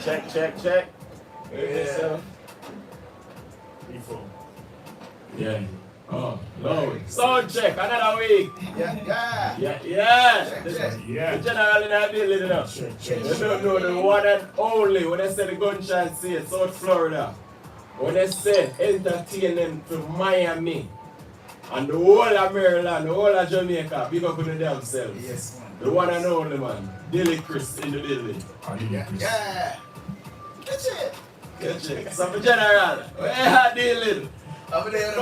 Check. Yeah. Yeah. Oh, Lord. SoundChek, another week. Yeah. The general in the building, you know. You don't know the one and only when they say the gunshot say South Florida. When they say entertainment to Miami. And the whole of Maryland, the whole of Jamaica, big up on themselves. Yes, man. The one and only man, Dilly Chris in the building. Yeah. Catch it. So for general, where are you dealing? Over there.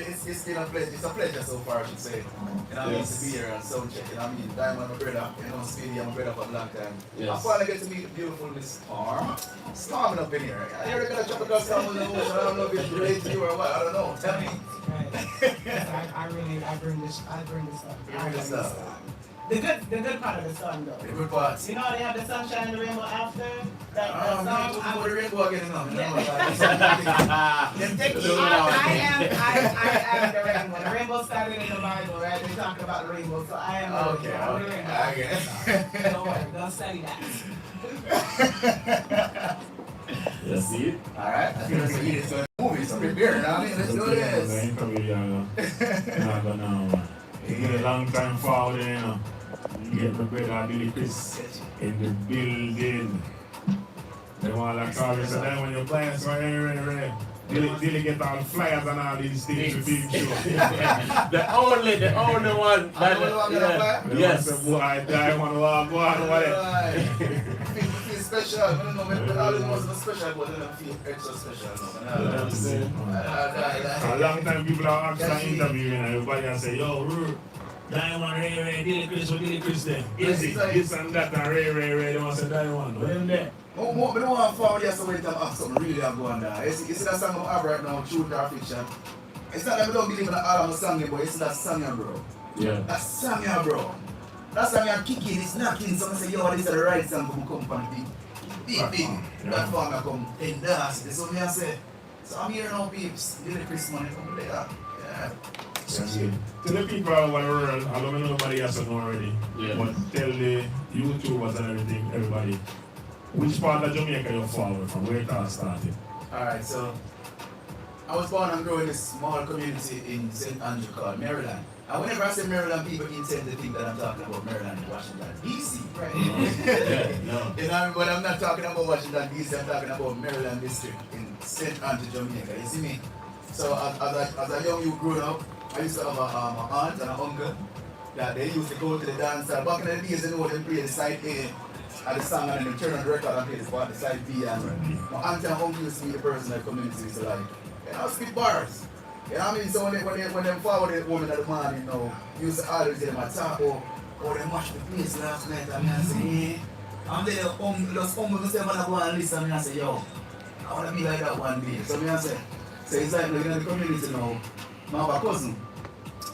It's been a pleasure. It's a pleasure so far, I should say. You know, I mean, to be here on SoundChek. You know, I mean, Diamond, my brother. You know, Speedy, I'm a brother for a long time. Yes. I finally get to meet the beautiful Miss Storm. Storming up in here. I hear they're gonna jump across the ocean. I don't know if it's related to you or what. I don't know. Tell me. I bring this up. You bring this up. The good part of the song though. The good parts. You know they have the sunshine and the rainbow after that Oh, man, song. we'll go to the rainbow again now. I am the rainbow. The rainbow started in the Bible, right? They talk about the rainbow, so I am the rainbow. Okay. Don't worry, don't study that. You see it? Alright, I think that's what you do. Movie, so prepare, you know what I mean? Let's do this. It's been a long time forward, you know. You get my brother Dilly Chris in the building. They want to call you, so then when you're playing, so Dilly get all the flyers and all these things to film show. the only one that yes. Boy, I die, want to walk, go on, whatever. Feel special. I don't know, maybe all the most special, but I don't feel extra special. A long time people are asking interview, and everybody and say, yo, Diamond, Ray, Dilly Chris there. Easy, this and that, and Ray, they want to say Diamond. What them there? I don't want to forward you somebody to ask something really I'm going there. You see that song I have right now, Truth or Fiction? It's not that I don't believe in all of my song, but it's that song, bro. Yeah. That song, bro. That song I'm kicking, it's knocking. Someone say, yo, this is the right song for my company. Big. That form I come and dance. That's what I say. So I'm here now, peeps. Dilly Chris money from there. Yeah. To the people all over the world, I don't know nobody else know already, but tell the YouTubers and everybody, which part of Jamaica you're forward from, where it all started? Alright, so I was born and grew in a small community in St. Andrew called Maryland. And whenever I say Maryland, people intend to think that I'm talking about Maryland and Washington, D.C. Right? You know, but I'm not talking about Washington, D.C. I'm talking about Maryland District in St. Andrew, Jamaica. You see me? So as a young youth growing up, I used to have an aunt and an uncle that they used to go to the dance hall. Back in the days, they know they play the side A at the song and then they turn on the record and play the side B. And my aunt and uncle used to be the person that community used to like, you know, spit bars. You know what I mean? So when they forward the woman at the morning, you know, used to always get them attack or they mashed the place last night and I say, yeah. And then just myself and I go and listen and I say, yo, I want to be like that one day. So I say, so it's like looking at the community now. I have a cousin,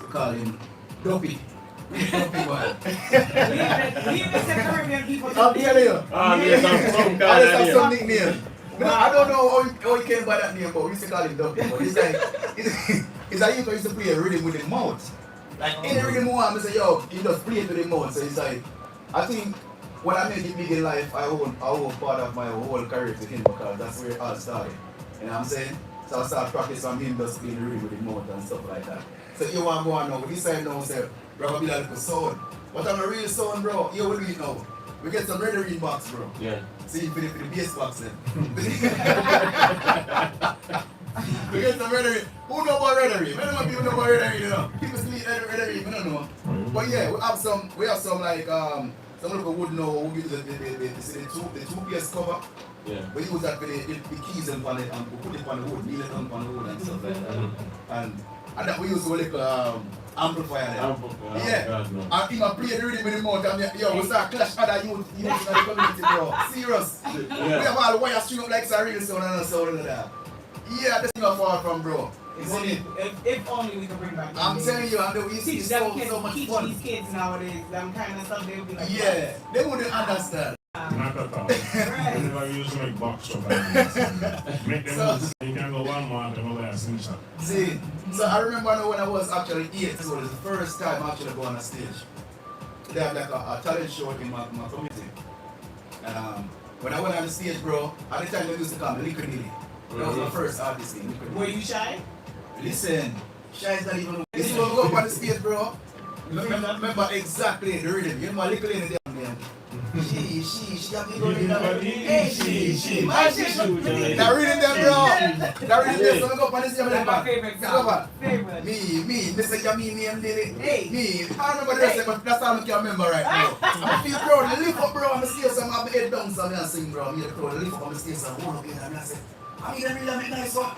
we call him Dopey. Dopey boy. Leave the Caribbean people. I'm telling you. There's some kind I just of have name. some nickname. No, I don't know how he came by that name, but we used to call him Dopey. But it's like, it's like he used to play a rhythm with his mouth. Like any rhythm one, I say, yo, he just play it with his mouth. So it's like, I think when I made it big in life, I owe part of my whole career to him because that's where it all started. You know what I'm saying? So I start practicing on him just playing the rhythm with his mouth and stuff like that. So you want to go on now, but this side now say, bro, be like a sound. But I'm a real sound, bro. You will do it now. We get some rendering box, bro. Yeah. See, for the bass box then. We get some rendering. Who know about rendering? Many people know about rendering, you know. People speak rendering, we don't know. But yeah, we have some like some people would know who use the two-piece cover. Yeah. We use that for the keys and on it and we put it on the wood, nail it on the wood and stuff like that. And that we use a little amplifier there. Yeah. And he play the rhythm with the mouth and yo, we start clash other youth in the community, bro. Serious. We have all wire string up like it's a real sound and a sound like that. Yeah, this thing are far from, bro. If only we could bring back. I'm telling you, and we see so much fun. These kids nowadays, them kind of stuff, they would be like, yeah, they wouldn't understand. Not at all. Whenever you used to make box stuff make them you can go one month and go there and sing shot. See, so I remember when I was actually 8, so it was the first time I actually go on a stage. They have like a talent show in my community. when I went on the stage, bro, at the time they used to call me Liquor Dilly. That was my first artist name, Liquor Dilly. Were you shy? Listen, shy is not even. This is when we go up on the stage, bro. Remember exactly the rhythm. You know my little lady down there. She have me going down. Hey, she. My shit. That rhythm there, bro. That rhythm there. So we go up on the stage. That's my favorite song. Favorite. Me, Mr. Yami, me and Dilly. Hey. Me. I don't remember the rest of it, but that's all I can remember right now. I feel proud. Lift up, bro. I'm the stage. I'm have my head down, so I'm gonna sing, bro. Me the crowd. Lift up on the stage. I'm hold up here. I'm gonna say, I mean, them really make nice one.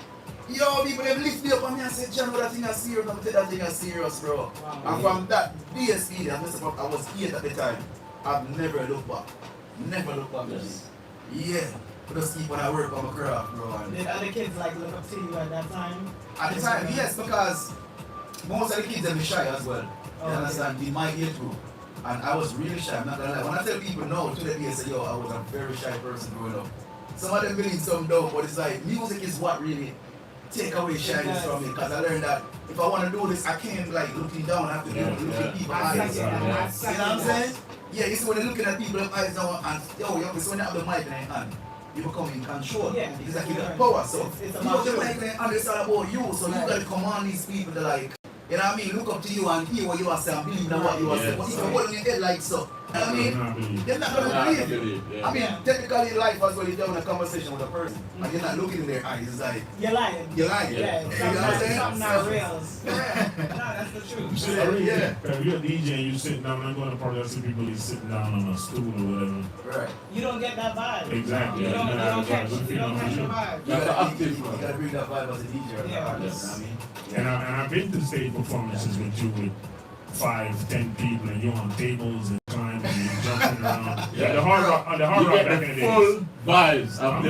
Yo, people, they lift me up and me and say, John, that thing is serious. I'm take that thing is serious, bro. Wow. And from that DSP, I was 8 at the time. I've never looked back. Never looked back. Yes. Yeah. Just keep when I work on my craft, bro. And Did other kids like look up to you at that time? at the time, yes, because most of the kids are shy as well. You Oh, understand? In my age group. And I was really shy, I'm not gonna lie. When I tell people no, to the day, I say, yo, I was a very shy person growing up. Some of them believe some dope, but it's like music is what really take away shyness from me. Because I learned that if I want to do this, I can't like looking down. I have to do it looking people eyes. You know what I'm saying? Yeah, you see when they're looking at people eyes now and yo, so when you have the mic in your hand, you become in control. Yeah. It's like you got power. So It's you about have the you. mic in your hand, it's all about you. So you gotta command these people to like, you know what I mean, look up to you and hear what you are saying, believe in what you are saying. But if you're holding your head like so, you know what I mean? They're not gonna believe you. I mean, technically life as well, you're having a conversation with a person and you're not looking in their eyes, it's like, You're lying. you're lying. Yeah, You know what I'm saying? something not real. No, that's the truth. Yeah. If you're a DJ and you sitting down, I'm going to probably see people sitting down on a stool or whatever. Right. You don't get that vibe. Exactly. You don't catch the vibe. You gotta bring that vibe as a DJ or an Yeah. artist, you know what I mean? And I've been to stage performances with you with 5, 10 people and you're on tables and climbing and jumping around. Yeah. The hard rock You back get in the the day. full vibes of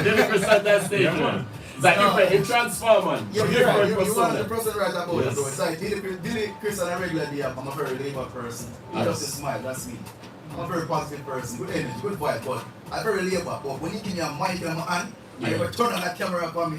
Dilly Chris at that stage, Yeah, man. man. It's like different, it transforms, man. Yeah, From you're right. different You want the persona. person right about it, Yes. bro. It's like Dilly Chris on a regular day, I'm a very laid back person. I Yes. just smile, that's me. I'm a very positive person, good energy, good vibe, but I'm very laid back. But when you give me a mic in my hand, and you go turn on that camera upon me,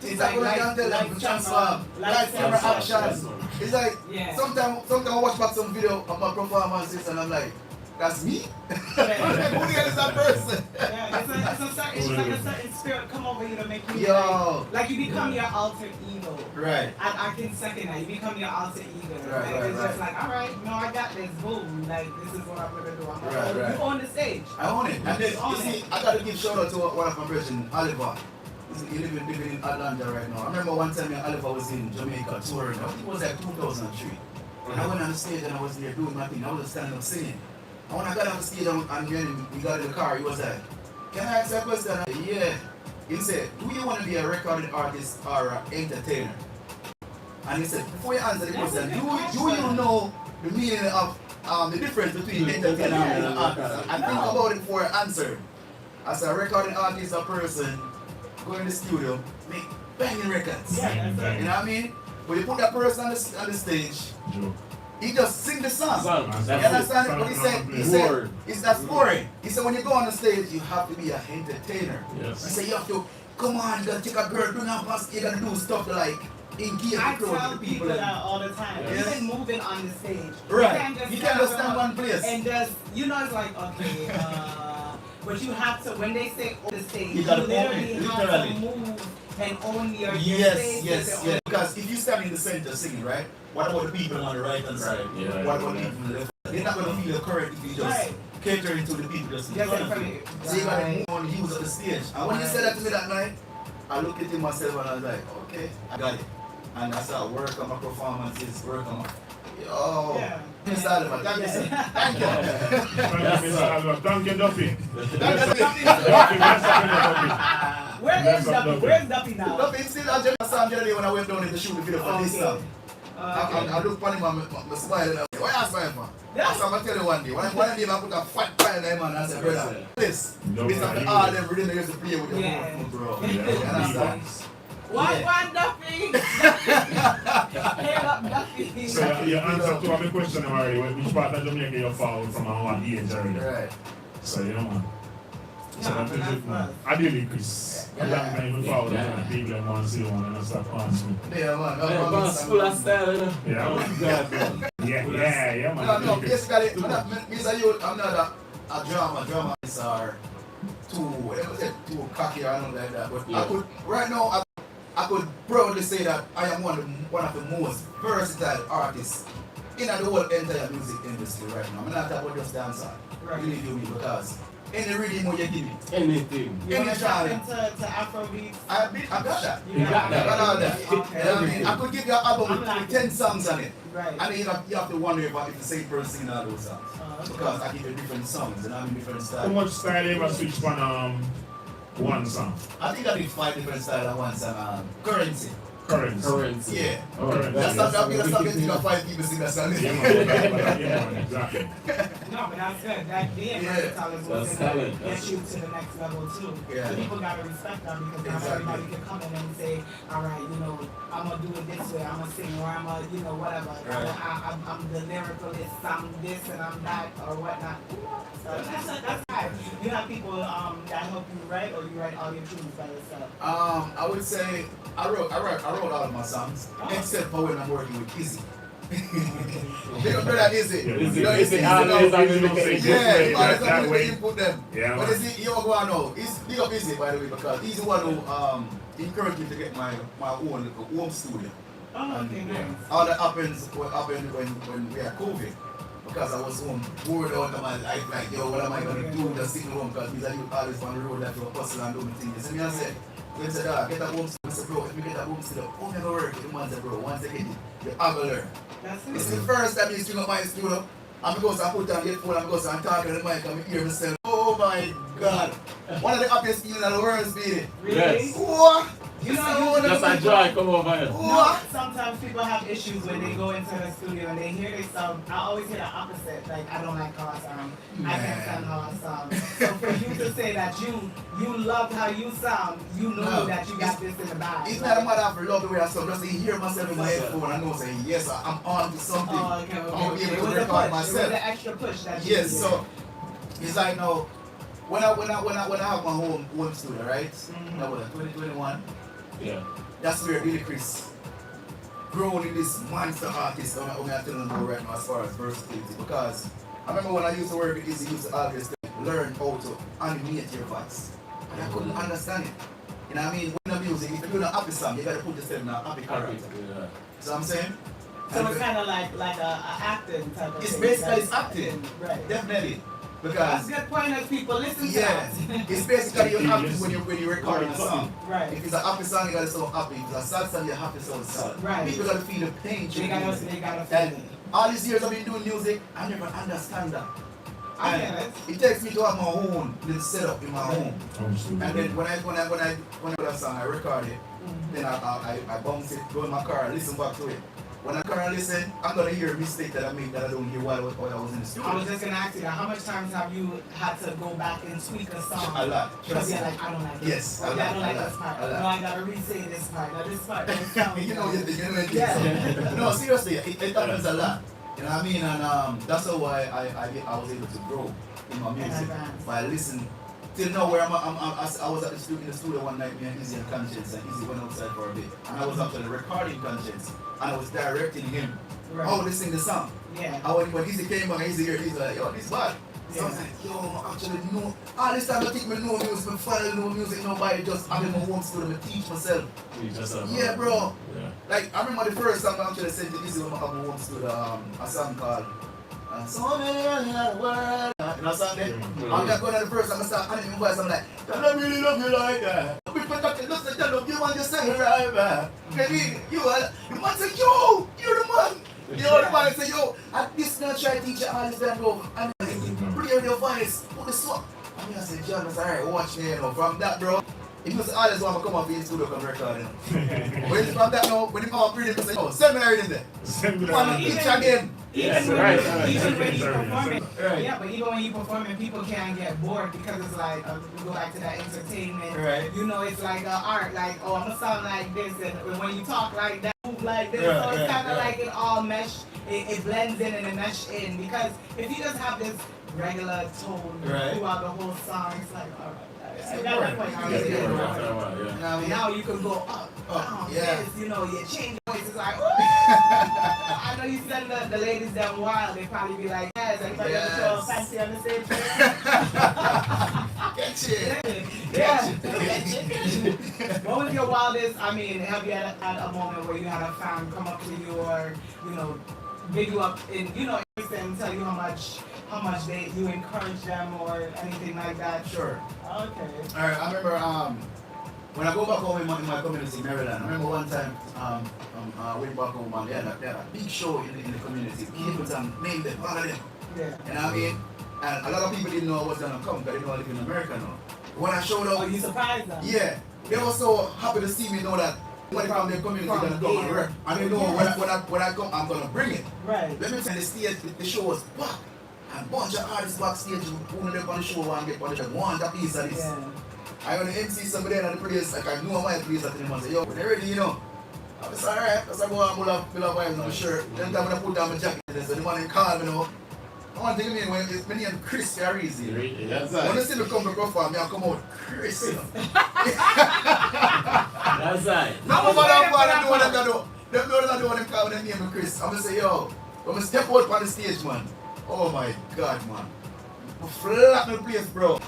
it's like when I can tell them to transform, light camera action. It's like, Yeah. sometimes I watch back some video of my performances and I'm like, that's me? Who the hell is that person? Yeah, it's like a certain spirit come over you to make you Yo. like you become your alter ego. Right. I can second that. You become your alter ego. Right, Like, right, it's just right. like, all right, no, I got this. Boom. Like this is what I'm gonna do. I'm gonna Right, right. You on the stage. I own it. And then, Own you see, it. I gotta give shout out to one of my brethren, Oliver. He living in Atlanta right now. I remember one time Oliver was in Jamaica touring. I think it was like 2003. And I went on the stage and I was there doing my thing. I was just standing up singing. And when I got on the stage and when we got in the car, he was like, can I ask you a question? I said, yeah. He said, do you want to be a recording artist or an entertainer? And he said, before you answer the question, do you know the meaning of the difference between entertainer and an artist? And think about it before I answer. As a recording artist, a person, go in the studio, make banging records. Yeah, that's You know what I mean? But you put that person on the stage, Joe. he just sing the song. Song, You that's understand what he said? He said, Word. it's that's boring. He said when you go on the stage, you have to be an entertainer. Yes. He said you have to, come on, you gotta take a girl, bring her past, you gotta do stuff to like engage I the crowd tell with the people people. that all the time. Yes. Even moving on the stage. Right. You You can't can't just stand around one place. and just it's like okay, but you have to when they say on the stage, You gotta own literally it, have literally. to move and own your Yes, stage. yes, yes. Because if you stand in the center singing, right? What about the people on the right hand side? Right, yeah. What about the people on the left? They're not gonna feel correct if you just Right. catering to the people just in front of you. So you gotta move on the use of the stage. And when you said that to me that night, I looked at him myself and I was like, okay, I got it. And I started work on my performances, work on my yo. Yeah. Mr. Oliver, thank you, sir. Thank you. Thank you, Mr. Albert. Thank you, Duffy. Thank you. Duffy, mess up in the Duffy. Where is Duffy? Where's Duffy now? Look, it's still I just saw him the other day when I went down in to shoot the video for this song. I look upon him and I smile and I say, why you smile for? Yeah. So I'm going to tell you one day. One day I put a fat pile in him and I said, brother, this. This after all them rhythm they used to play with your Yeah. phone, bro. Yeah, You understand? One Duffy. Hail up Duffy. So you answered two of my questions already. Which part of Jamaica you fall from and what age already? Right. So you know, man. So No, that's but it, man. that's Dilly Chris. A long time you follow the people that want to see one and I stop answering. Yeah, man. Yeah, boss, full of style, you know. Yeah. Oh, God, man. Yeah, man. No, Dilly Chris. basically, Mr. Youth, I'm not a drama artist or too cocky or anything like that. But Yeah. I could right now I could proudly say that I am one of the most versatile artists in the whole entire music industry right now. I'm not talking about just dancehall. Right. Believe you me, because any rhythm you give me, Anything. You any want to tap genre, into Afrobeats? I got that. You got I got all that. Okay. You know what I mean? I could give you an album I'm with like 10 songs on it. Right. And then you have to wonder if the same person singing all those songs. Okay. Because I give you different songs and I mean different How styles. much style you ever switch from one song? I think I did 5 different styles at once and currency. Currency. Yeah. Currency. That's not that because I'm getting 5 people sing that song. Yeah, man, exactly. No, but that's good. That being Yeah. versatile is what's That's gonna talent. get you to the next level too. Yeah. So people gotta respect that because not Exactly. everybody can come in and say, all right, you know, I'm gonna do it this way, I'm gonna sing, or I'm gonna, you know, whatever. Right. I'm the lyricalist, I'm this and I'm that, or whatnot. You know, so that's right. You have people that help you write, or you write all your tunes by yourself. I would say I wrote all of my songs except for when I'm working with Izzy. Big up brother Izzy. Yeah, You know, Izzy, Izzy, always you know, have to say yeah, you always that have to way. input them. Yeah, But man. Izzy, you know what I know? He's big up Izzy by the way because he's the one who encouraged me to get my own home studio. Oh, okay, And, nice. all that happened when we had COVID. Because I was home bored out of my life, like, yo, what am I gonna do? Just sitting home because these are you always on the road that you hustle and do my thing. You see me, I said, when said, get a home studio. I said, bro, if you get a home studio, how never work? The man said, bro, once you get it, you have to learn. That's This is it. the first time you string up my studio. I'm because I put on the headphone, I'm because I'm talking to the mic and I hear myself. Oh my God. One of the happiest feelings in the world is being. Really? Yes. What? You know, Just a joy come over here. What? Sometimes people have issues when they go into the studio and they hear they sound. I always hear the opposite. Like, I don't like how I sound. I can't stand how I sound. So for you to say that you love how you sound, you know No, that you got this in the bag. It's not a matter of love the way I sound. Just to hear myself in my headphone, I know saying, yes, I'm on to something. Oh, okay, I'm gonna be It able was to a record push. It myself. was the extra push that you Yes, needed. so it's like now when I have my home studio, right? Mhm. That was 2021. Yeah. That's where Dilly Chris grown in this monster artist that I'm telling you right now as far as versatility. Because I remember when I used to work with Izzy, used to always learn how to animate your voice. And I couldn't understand it. You know what I mean? When the music, if you're doing a happy song, you gotta put yourself in a happy character. Yeah. See what I'm saying? So And it's kind of like a acting type of it's thing. basically Like- it's acting. Right. Definitely. That's Because good pointers, people. Listen to yeah, that. it's basically you're happy when you're recording a song. Right. If it's a happy song, you gotta sound happy. If it's a sad song, you have to sound sad. Right. People gotta feel the pain. They through gotta music. feel And it. all these years I've been doing music, I never understand that. I And get it. it takes me to have my own little setup in my home. Absolutely. And then when I do that song, I record it. Then I bounce it, go in my car, listen back to it. When I car and listen, I'm gonna hear a mistake that I made that I don't hear while I was in the I was studio. just gonna ask you that. How much times have you had to go back and tweak a song? A lot. Because Trust you're me. like, I don't like Yes, this. a Or, lot, I don't like a this lot, part. a lot. No, I gotta re-say this part. Now this part don't sound You know, good. you know, Yeah. no, seriously, it happens a lot. You know what I mean? And that's how I was able to grow in my music advance. by listening. Till now, where I was at in the studio one night, me and Izzy and Conscience, and Izzy went outside for a bit, and I was actually recording Conscience, and I was directing him how to sing the song. Yeah. And when Izzy came back, Izzy heard, he's like, yo, this bad. So I was like, yo, I actually know. All this time I think I know music, I follow no music, nobody just having my home studio, I teach myself. You just Yeah, bro. Yeah. Like, I remember the first song I actually sent to Izzy when I have my home studio, a song called So Many in the World. You know, song there? I'm just going to the first time I start animating my voice, I'm like, I really love you like that. People talking, look like that, love you want to say right back. Maybe you are, the man say, yo, you're the man. You know, the man say, yo, at this now try to teach you all this damn go. And bring out your voice, put the swap. And I said, John, I said, alright, watch me, you know, from that, bro. He must always want to come up in the studio and record, you know. When from that now, when he come up reading, he say, oh, send me everything there. One teach again. Yes, Even right, when you right. perform it, Right. yeah, but even when you perform it, people can get bored because it's like, we go back to that entertainment. Right. You know, it's like art, like, oh, I'm gonna sound like this, and when you talk like that, move like this, Right, so it's right, kind of right. like it all mesh, it blends in and it mesh in. Because if you just have this regular tone Right. throughout the whole song, it's like, all right. It's At that point, boring. I already It's did it. boring. After a while, yeah. You know what I mean? Now you can go up, down, yeah. this, you know, you change your voice. It's like, ooh! I know you send the ladies down wild. They probably be like, yes, everybody gonna show Yes. fancy on the stage. Can't Yeah. What was your wildest? I mean, have you had a moment where you had a fan come up to you or, you know, big you up in, you know, and tell you how much you encourage them or anything like that? Sure. Okay. Alright, I remember when I go back home in my community in Maryland, I remember one time I went back home and they had a big show in the community. People named them, all of them. Yeah. And I mean, and a lot of people didn't know I was gonna come because they know I live in America now. When I showed up, Oh, you surprised them? yeah, they were so happy to see me know that when from their community gonna come and work. And they know when I come, I'm gonna bring it. Right. Let me tell you, the stage, the show was packed. And a bunch of artists backstage who on the show and get on the show, want a piece of this. Yeah. I want to MC somebody in the place, like I know my place at the moment. Say, yo, when they're ready, you know. I was alright, because I go and pull up vibes on my shirt. Then I'm gonna put down my jacket. So the man call me, you know. I want to take me when it's me and Chris Carrizy. That's When right. you see me come to perform, I come out Chris, you know. That's right. Now I'm gonna do what I'm gonna do. They know that I do what I'm calling them name Chris. I'm gonna say, yo, when I step out on the stage, man. Oh my God, man. I flatten the place, bro.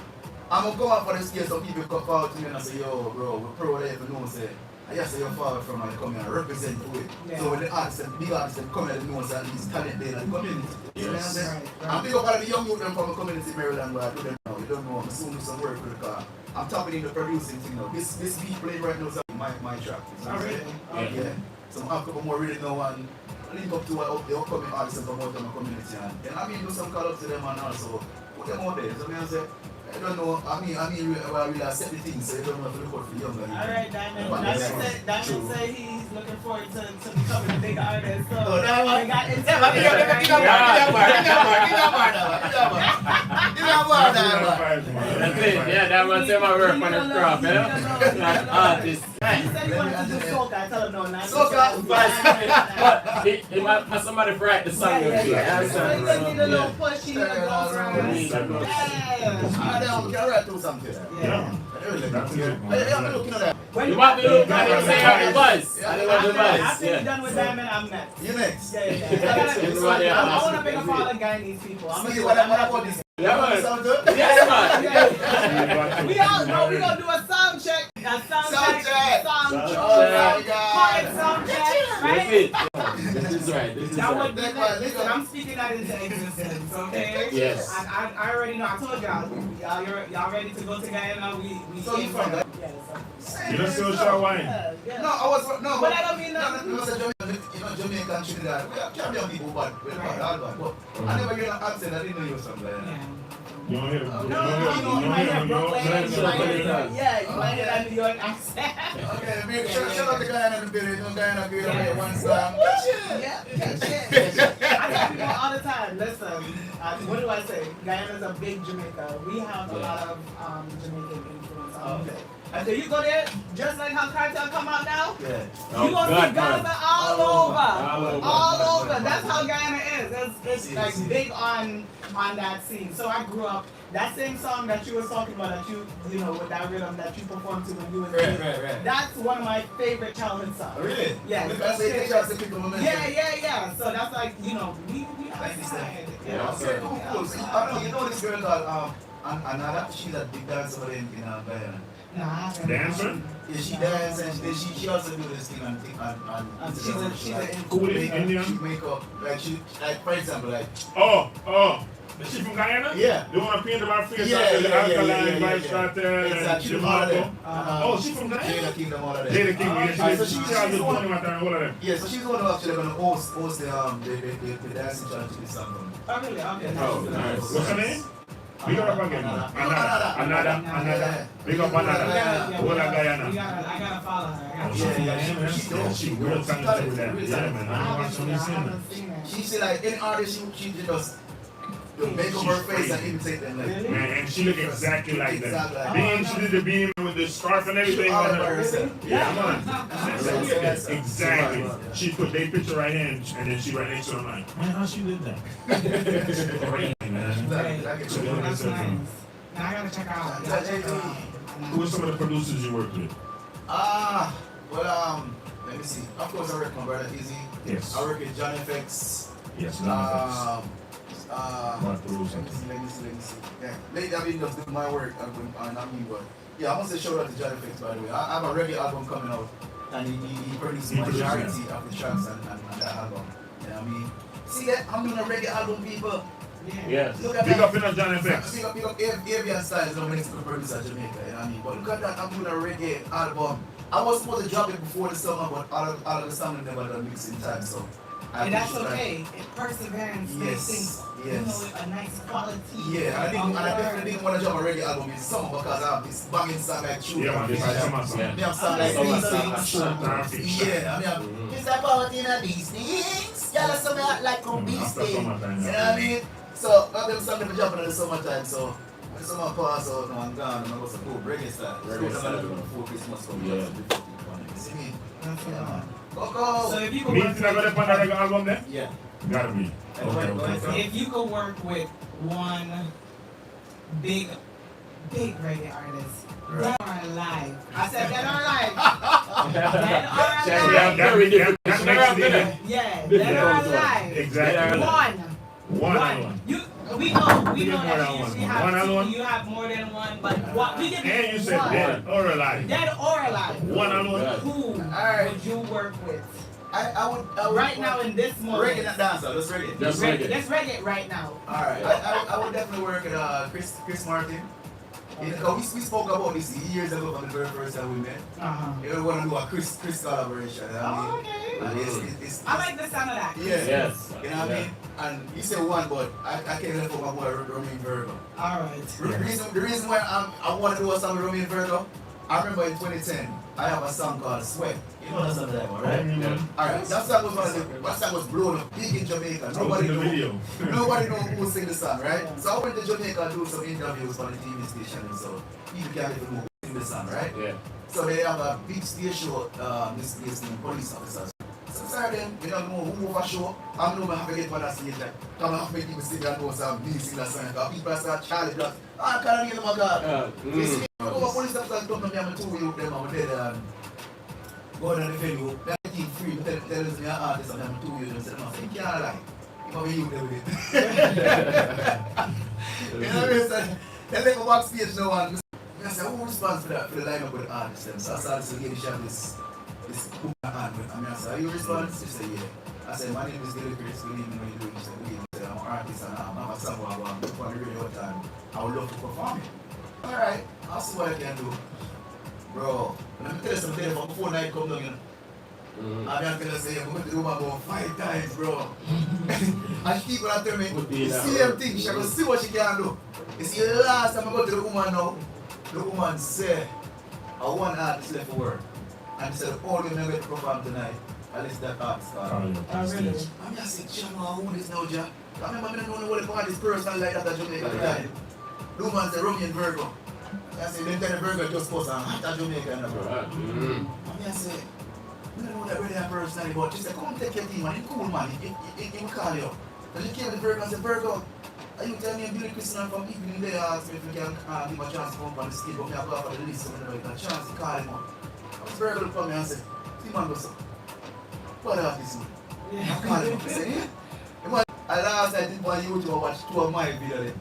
I'm gonna go out for the stage, some people come out to me and I say, yo, bro, we're proud of you know, say, I just say you're far from and come here and represent for it. Yeah. So when the artists, big artists come here, they know that these talent there in the community. You know what I'm saying? Right. I'm big up all of the young youth them from the community in Maryland where I do them now. You don't know, I'm soon do some work with the car. I'm tapping in the producing thing now. This beat playing right now is my track. You know what I'm saying? Yeah. So I have a couple more ready now and link up to the upcoming artists and promote them in the community. And I mean do some call up to them and also put them out there. So I say, I don't know, I mean, we are set the things, so you don't know if you look out for the younger. Alright, Diamond say he's looking forward to becoming a big artist. So Oh, that one. we got into That's it. Yeah, that was my work on the craft, Like artist. He said he wanted to do soca. I told him no, not Soca? But he must somebody write the song with you. That's So he just need a little right. push, he need to go around. Yeah. You want the look and you say have the buzz. I don't want the buzz. After you're done with Diamond, I'm next. You next. I want to pick up all the Guyanese people. I'm See gonna what about this? Yeah, man. Sound good? Yes, man. We all know we're gonna do a sound check. A sound check. Quiet sound check. That's Right? it. This is right. This is That right. would be next. Listen, I'm speaking that into existence, okay? Yes. I already know. I told y'all ready to go to Guyana? We So you from there? Yeah, You don't see Shah wine? No, I was no, But I don't mean no, nothing. no, Jamaican Trinidad. We have Caribbean people, but we're not all bad. But I never hear an accent. I didn't know you was from there. Yeah. You don't hear You might hear Brooklyn, you might hear that New York accent. Okay, big shout out to Guyana and the building. You know, Guyana give away one song. Yeah, I tell people all the time, listen, what do I say? Guyana's a big Jamaica. We have a lot of Jamaican influence on music. And so you go there, just like how Cartel come out now, Yeah. you gonna see Gaza all over. All over. That's how Guyana is. It's like big on that scene. So I grew up, that same song that you were talking about, that you know, with that rhythm that you performed to when you were a kid. Right. That's one of my favorite childhood songs. Really? Yeah. Because they take shots to people momentum. Yeah. So that's like, you know, we outside. Yeah, okay, cool. So, you know this girl called Anada? She's a big dancer over in Guyana. Nah, Dancer? Yeah, she dance and she also do this thing on she's an Cool Indian? She make up like for example like Oh. Is she from Guyana? Yeah. The one painted my face Yeah, after the yeah, alkaline vice starter exactly. and All of them. Oh, she from Guyana? Jada Kingdom, all of them. Jada King, yeah, So she's she's the one- one all of them. Yeah, so she's the one who actually gonna host the dancing challenge to this song. Oh, really? Okay. Oh, nice. What's her name? Big up again. Anada. Big up Anada. Ola Guyana. I gotta follow her. Oh, she from Guyana? She real talented with that. Yeah, man. I watch some of these singing. She said like any artist she just make up her face and imitate them like. Really? Man, and she look exactly like that. Exactly. Being she did the beam with the scarf and everything All on by her. herself. Yeah, man. Exactly. She put their picture right in and then she right next to her like, man, how she did that? Great, man. That's nice. Now I gotta check her out. Who are some of the producers you worked with? Let me see. Of course I work with my brother Easy. Yes. I work with John FX. Yes. Let me see. Yeah. Lately I've been just doing my work and not me, but yeah, I want to say shout out to Johnny Fix, by the way. I have a reggae album coming out, and he produced the majority of the tracks and that album. You know what I mean? See that? I'm doing a reggae album, people. Yeah. Yes. Look at Big that. up in Johnny Fix. Big up Avian Styles, no municipal producer of Jamaica, you know what I mean? But look at that, I'm doing a reggae album. I was supposed to drop it before the summer, but all of the songs never done mix in time, so. And that's okay. It perseverance makes things, you know, a nice quality. Yeah, and I definitely didn't want to drop a reggae album in summer because I have this banging song like True. Yeah, man, this is summer song. Me have song like these things. Yeah, I mean, it's about in these things. Y'all are something like on these things. You know what I mean? So, I have them songs that jumping in the summertime, so when summer pass out, now I'm gone, and I go to go reggae style. Reggae style. Before Christmas comes, yeah. You see me? Yeah, man. Go! So if you could Me work think I got a reggae album there? Yeah. Gotta be. Okay. if you could work with one big reggae artist, dead or alive. I said dead or alive. Dead or alive. Yeah, dead or alive. Exactly. One. We know You get more that than you one. usually One have two, alone? you have more than one, but what we give And you you said one. dead or alive. Dead or alive. One alone. Who Alright. would you work with? I would Right now in this moment. reggae that dancer, let's reggae. Let's reggae it right now. Alright, I would definitely work at Chris Martin. You know, we spoke about this years ago from the very first time we met. You want to do a Chris collaboration. Oh, okay. And it's I like the sound of that. yeah. Yes. You know what I mean? And you say one, but I can't let go of my boy Romain Virgo. Alright. The reason why I want to do a song with Romain Virgo, I remember in 2010, I have a song called Sweat. You know that song that one, right? Yeah. Alright, that song was blown up big in Jamaica. Nobody knew who sang the song, right? So I went to Jamaica to do some interviews for the TV station, and so people can't even know who sang the song, right? Yeah. So they have a big stage show, this place named Police Officers. So sorry then, we don't know who over show. I don't know how to get on that stage. Come and make people sing and know some me sing that song. Because people start Charlie Black. I can't hear them, my God. You see, Police Officers come to me, I'm 2 years them, I'm dead. Go down the venue, they're getting free, but tell us me an artist and I'm 2 years, and say, no, you can't lie. You might be you there with it. You know what I mean? So, they let me backstage now and I said, who responds for that, for the lineup with the artists? Then? So I started to give this book hand with me. I said, are you responsible? She said, yeah. I said, my name is Dilly Chris, believe me when you do it. She said, believe me. I said, I'm an artist and I'm a song I want to do on the radio all the time. I would love to perform it. Alright, I'll see what I can do. Bro, let me tell you something from before night come down, you know. I'm going to say, I'm going to do about 5 times, bro. And she keep on telling me, the same thing, she will see what she can do. You see, the last time I go to the woman now, the woman said, I want artist left for work. And she said, all women are going to perform tonight. At least that artist started. Really? I'm just saying, John, who is now, John? I remember I don't know what the artist person like that at Jamaica at the time. The woman said, Romain Virgo. I said, then tell the Virgo just post on at Jamaica. I said, I don't know that really a personality, but she said, come take your team, man. He's cool, man. He will call you. And she came to Virgo and said, Virgo, are you telling me Dilly Chris from evening there asked me if you can give a chance to come on the skate, but me I go off the list so I get a chance to call him up. I was Virgo looked at me and said, see man, go so. What artist man? I called him up. He said, yeah. And last I did one YouTube, I watched 2 of my videos.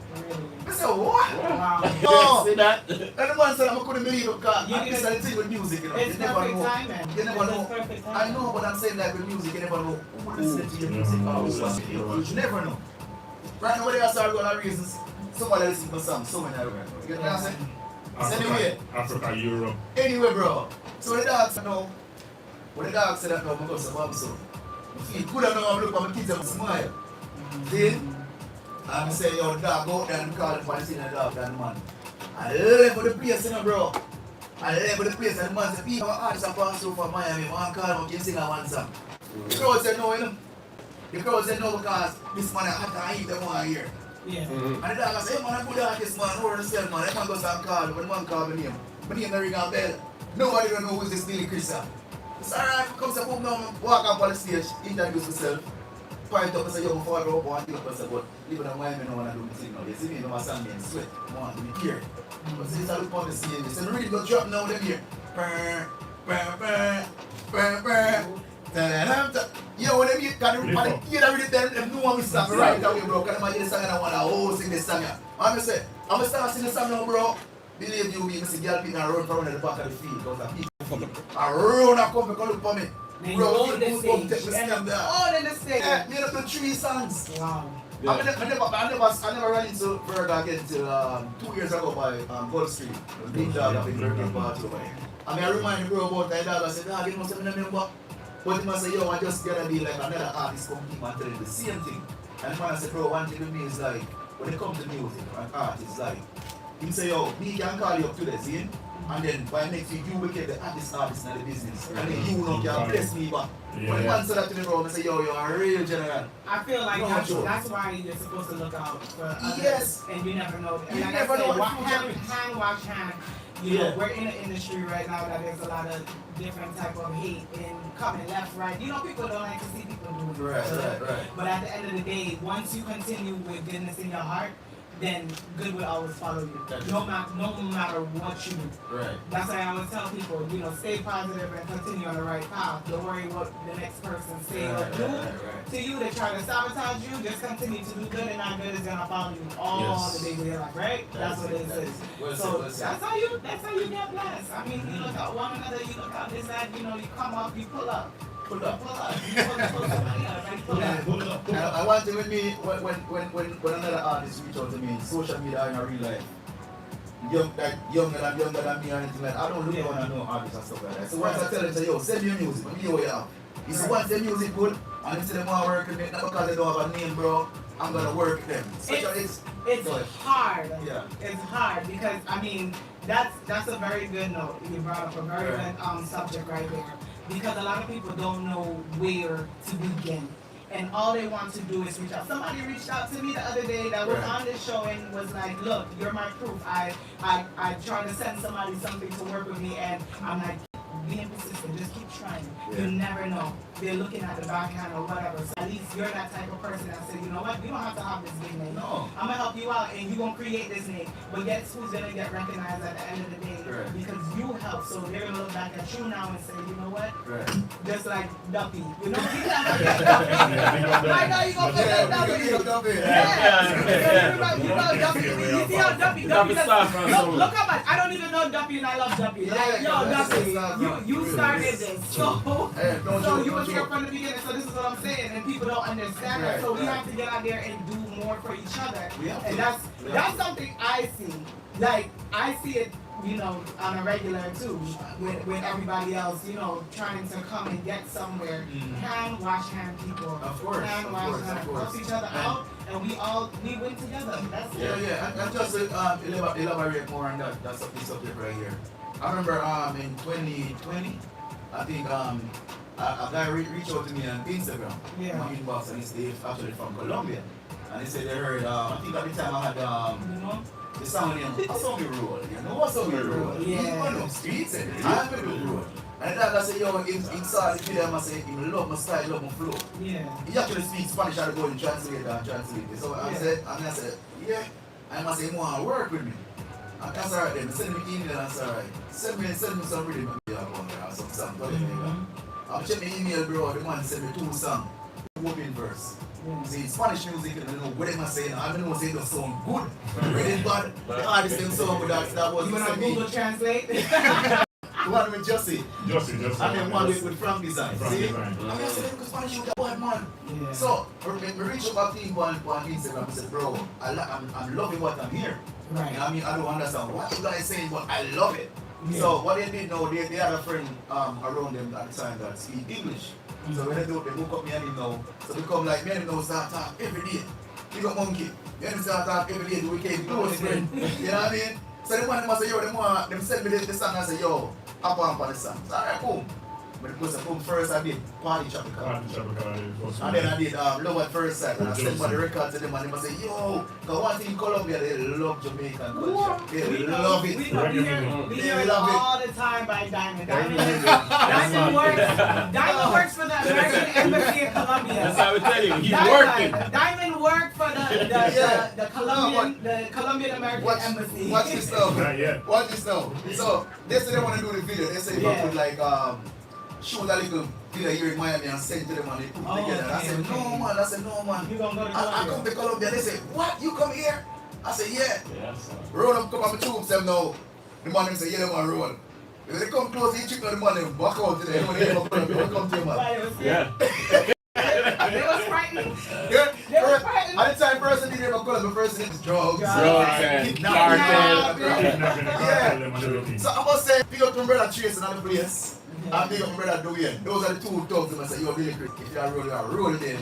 I said, what? Wow. No. See that? And the man said, I couldn't believe it because I guess I did with music, you know. It's You never perfect know. timing. You never know. Perfect timing. I know, but I'm saying that with music, you never know who will listen to your music or who wants to hear it. You never know. Right now, there are several reasons. Somebody listen to my song, so many everywhere. You know what I'm saying? So anyway. Africa, Europe. Anyway, bro. So the dog said no. When the dog said that no, I'm going to say, I'm so. I feel good enough, I'm looking at my kids and smile. See? I'm saying, yo, dog, go out there and call the police in the dog, that man. I level the place, you know, bro. I level the place, and the man said, people are artists are passing through from Miami, man, call him up, you sing a one song. The crowd said no, you know. The crowd said no because this man is hot and eat them one here. Yeah. And the dog said, hey man, I good artist, man, hold on yourself, man. That man goes and call, but the man call my name. My name don't ring a bell. Nobody don't know who's this Dilly Chris. It's alright, come to boom down, walk up on the stage, introduce myself. Point up and say, yo, before I go up and give up and say, but even though I don't want to do my thing now, you see me, you know my song being sweat, I want to be here. But since I look on the scene, so the really go drop now, them here. Burr, burr, burr, burr, burr. Yo, when them you already them know me song right away, bro. Cause I hear the song and I wanna sing this song. I'm gonna start singing the song now, bro. Believe you me, see girl people run from the back of the field because of people. I run and come because look for me. Bro, all in the stage. All in the stage. Yeah, me up to 3 songs. Wow. Yeah. I never ran into Berg again till 2 years ago by Gold Street. Big dog up in Bergen Park over there. I mean, I remind bro about that dog. I said, dog, you must have been a member. But he must say, yo, I just gotta be like another artist come keep and tell him the same thing. And the man I said, bro, one thing with me is like, when it comes to music, an artist, like, he say, yo, me can call you up today, see? And then by next week, you will get the artist in the business. And then you know can bless me back. Yeah. When the man said that to me, bro, I say, yo, you're a real general. I feel like that's why you're supposed to look out for others. Yes. And you never know. You like never I said, know what hand wash hand. You know, we're in an industry right now that there's a lot of different type of hate and coming left, right. You know, people don't like to see people doing it. Right. But at the end of the day, once you continue with goodness in your heart, then good will always follow you. No matter what you do. Right. That's why I always tell people, you know, stay positive and continue on the right path. Don't worry what the next person say or do to you. They try to sabotage you. Just continue to do good, and that good is gonna follow you all the days of your life, right? That's what it is. So that's how you get blessed. I mean, you look at one another, you look at this, that, you know, you come up, you pull up. Pull up. I want to with me when another artist reach out to me in social media in real life. Younger than me or anything like that. I don't look down and know artists and stuff like that. So once I tell them, say, yo, send me your music, let me hear what you have. He said, once their music good, and they say they want to work with me, not because they don't have a name, bro, I'm going to work with them. It's hard. Yeah. It's hard because, I mean, that's a very good note. You brought up a very good subject right there. Because a lot of people don't know where to begin. And all they want to do is reach out. Somebody reached out to me the other day that was on this show and was like, look, you're my proof. I tried to send somebody something to work with me, and I'm like, being persistent, just keep trying. Yeah. You never know. They're looking at the backhand or whatever. So at least you're that type of person that says, you know what, you don't have to have this big name. No. I'm going to help you out and you're going to create this name. But guess who's going to get recognized at the end of the day? Right. Because you helped. So they're going to look back at you now and say, you know what? Right. Just like Duppy. You know, you can't forget Duppy. Right now you're going to forget Duppy. Yeah. You know Duppy. You see how Duppy look how much. I don't even know Duppy and I love Duppy. Like, yo, Duppy, you started this. So you were here from the beginning, so this is what I'm saying, and people don't understand that. So we have to get out there and do more for each other. And that's something I see. Like, I see it, you know, on a regular too, with everybody else, you know, trying to come and get somewhere. Hand wash hand people. Of course. Hand wash hand. Help each other out, and we win together. That's it. Yeah. And just elaborate more on that subject right here. I remember in 2020, I think a guy reached out to me on Instagram, my inbox, and he's actually from Colombia. And he said they heard, I think at the time I had the song named I Saw Me Roll. You know what Saw Me Roll? Yeah. On them streets, I have me roll. And that said, yo, he saw the video and said, he love my style, love my flow. Yeah. He actually speaks Spanish, I go and translate it. So I said, yeah. I must say, he want to work with me. And that's alright then, send me email and that's alright. Send me some rhythm or some song. I'll check my email, bro. The man sent me 2 songs, open verse. See, Spanish music, I don't know what am I saying. I don't know what they don't sound good. Really bad. The artist them song, but that was you want to Google Translate? The one with Jussie. And then one with Frank Design. See? I said, because Spanish you got one man. Yeah. So, I reached out to him on Instagram and said, bro, I'm loving what I'm hearing. Right. I mean, I don't understand what you guys saying, but I love it. Yeah. So what they did now, they had a friend around them at the time that speak English. So when they do, they hook up me and him now. So they come like me and him now start talk every day. Pick up monkey. Me and him start talk every day the weekend. Close friend. You know what I mean? So the one them say, yo, them send me the song and say, yo, hop on for the song. So alright, boom. But because I come first, I did Party Tropical. And then I did Love at First Sight. And I sent my record to them and they say, yo, because one thing in Colombia, they love Jamaican culture. They love it. We hear it all the time by Diamond. Diamond works for the American Embassy in Colombia. That's how I tell you, he's working. Diamond worked for the Colombian American Embassy. Watch this now. Watch this now. So, they say they want to do the video. They say, with like, shoot a little video here in Miami and send to them and they put it together. I said, no man. You gonna go to I come to Colombia. They say, what? You come here? I said, yeah. Yes, Roll up, come on, my troops them now. The man them say, yeah, they want to roll. If they come close, they check on the man, they back out to them. They come to you, man. Yeah. They was frightened. Yeah. They was frightened. At the time, person didn't have a color, but person is drugs. Kidnapping. Yeah. So I must say, pick up my brother Trace in another place. And pick up my brother Dwayne. Those are the two thugs that say, yo, Dilly Chris, if you are roll it in.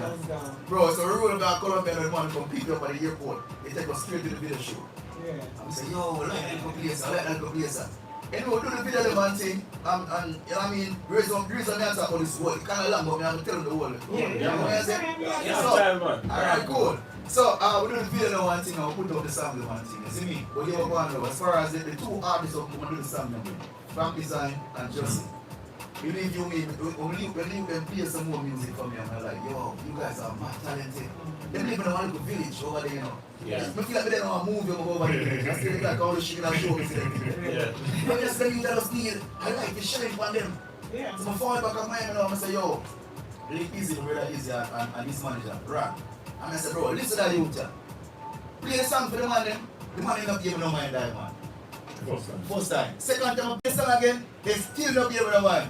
Bro, so we roll back Colombia and the man come pick you up at the airport. They take us straight to the video show. Yeah. I say, yo, I like that go place, I like that go place. And we do the video the man thing, and you know what I mean, raise on the answer for this world. It kind of long, but I'm telling the world. Alright, cool. So, we do the video the one thing, and we put up the sample one thing. You see me? But you have one as far as the two artists who do the sample, Frank Design and Justin. Believe you me, when you can play some more music for me, I'm like, yo, you guys are mad talented. They live in a one little village over there, you know. Yeah. I feel like they don't want to move over there. I still like all the shit and show me. Yeah. But just the youth that was need, I like to shine on them. Yeah. So I fall back on my mind and I say, yo, really easy, really easy, and this manager, Ron. And I said, bro, listen to that youth. Play a song for the man then. The man ain't not giving no mind that man. First time. Second time I play song again, they still not giving no mind.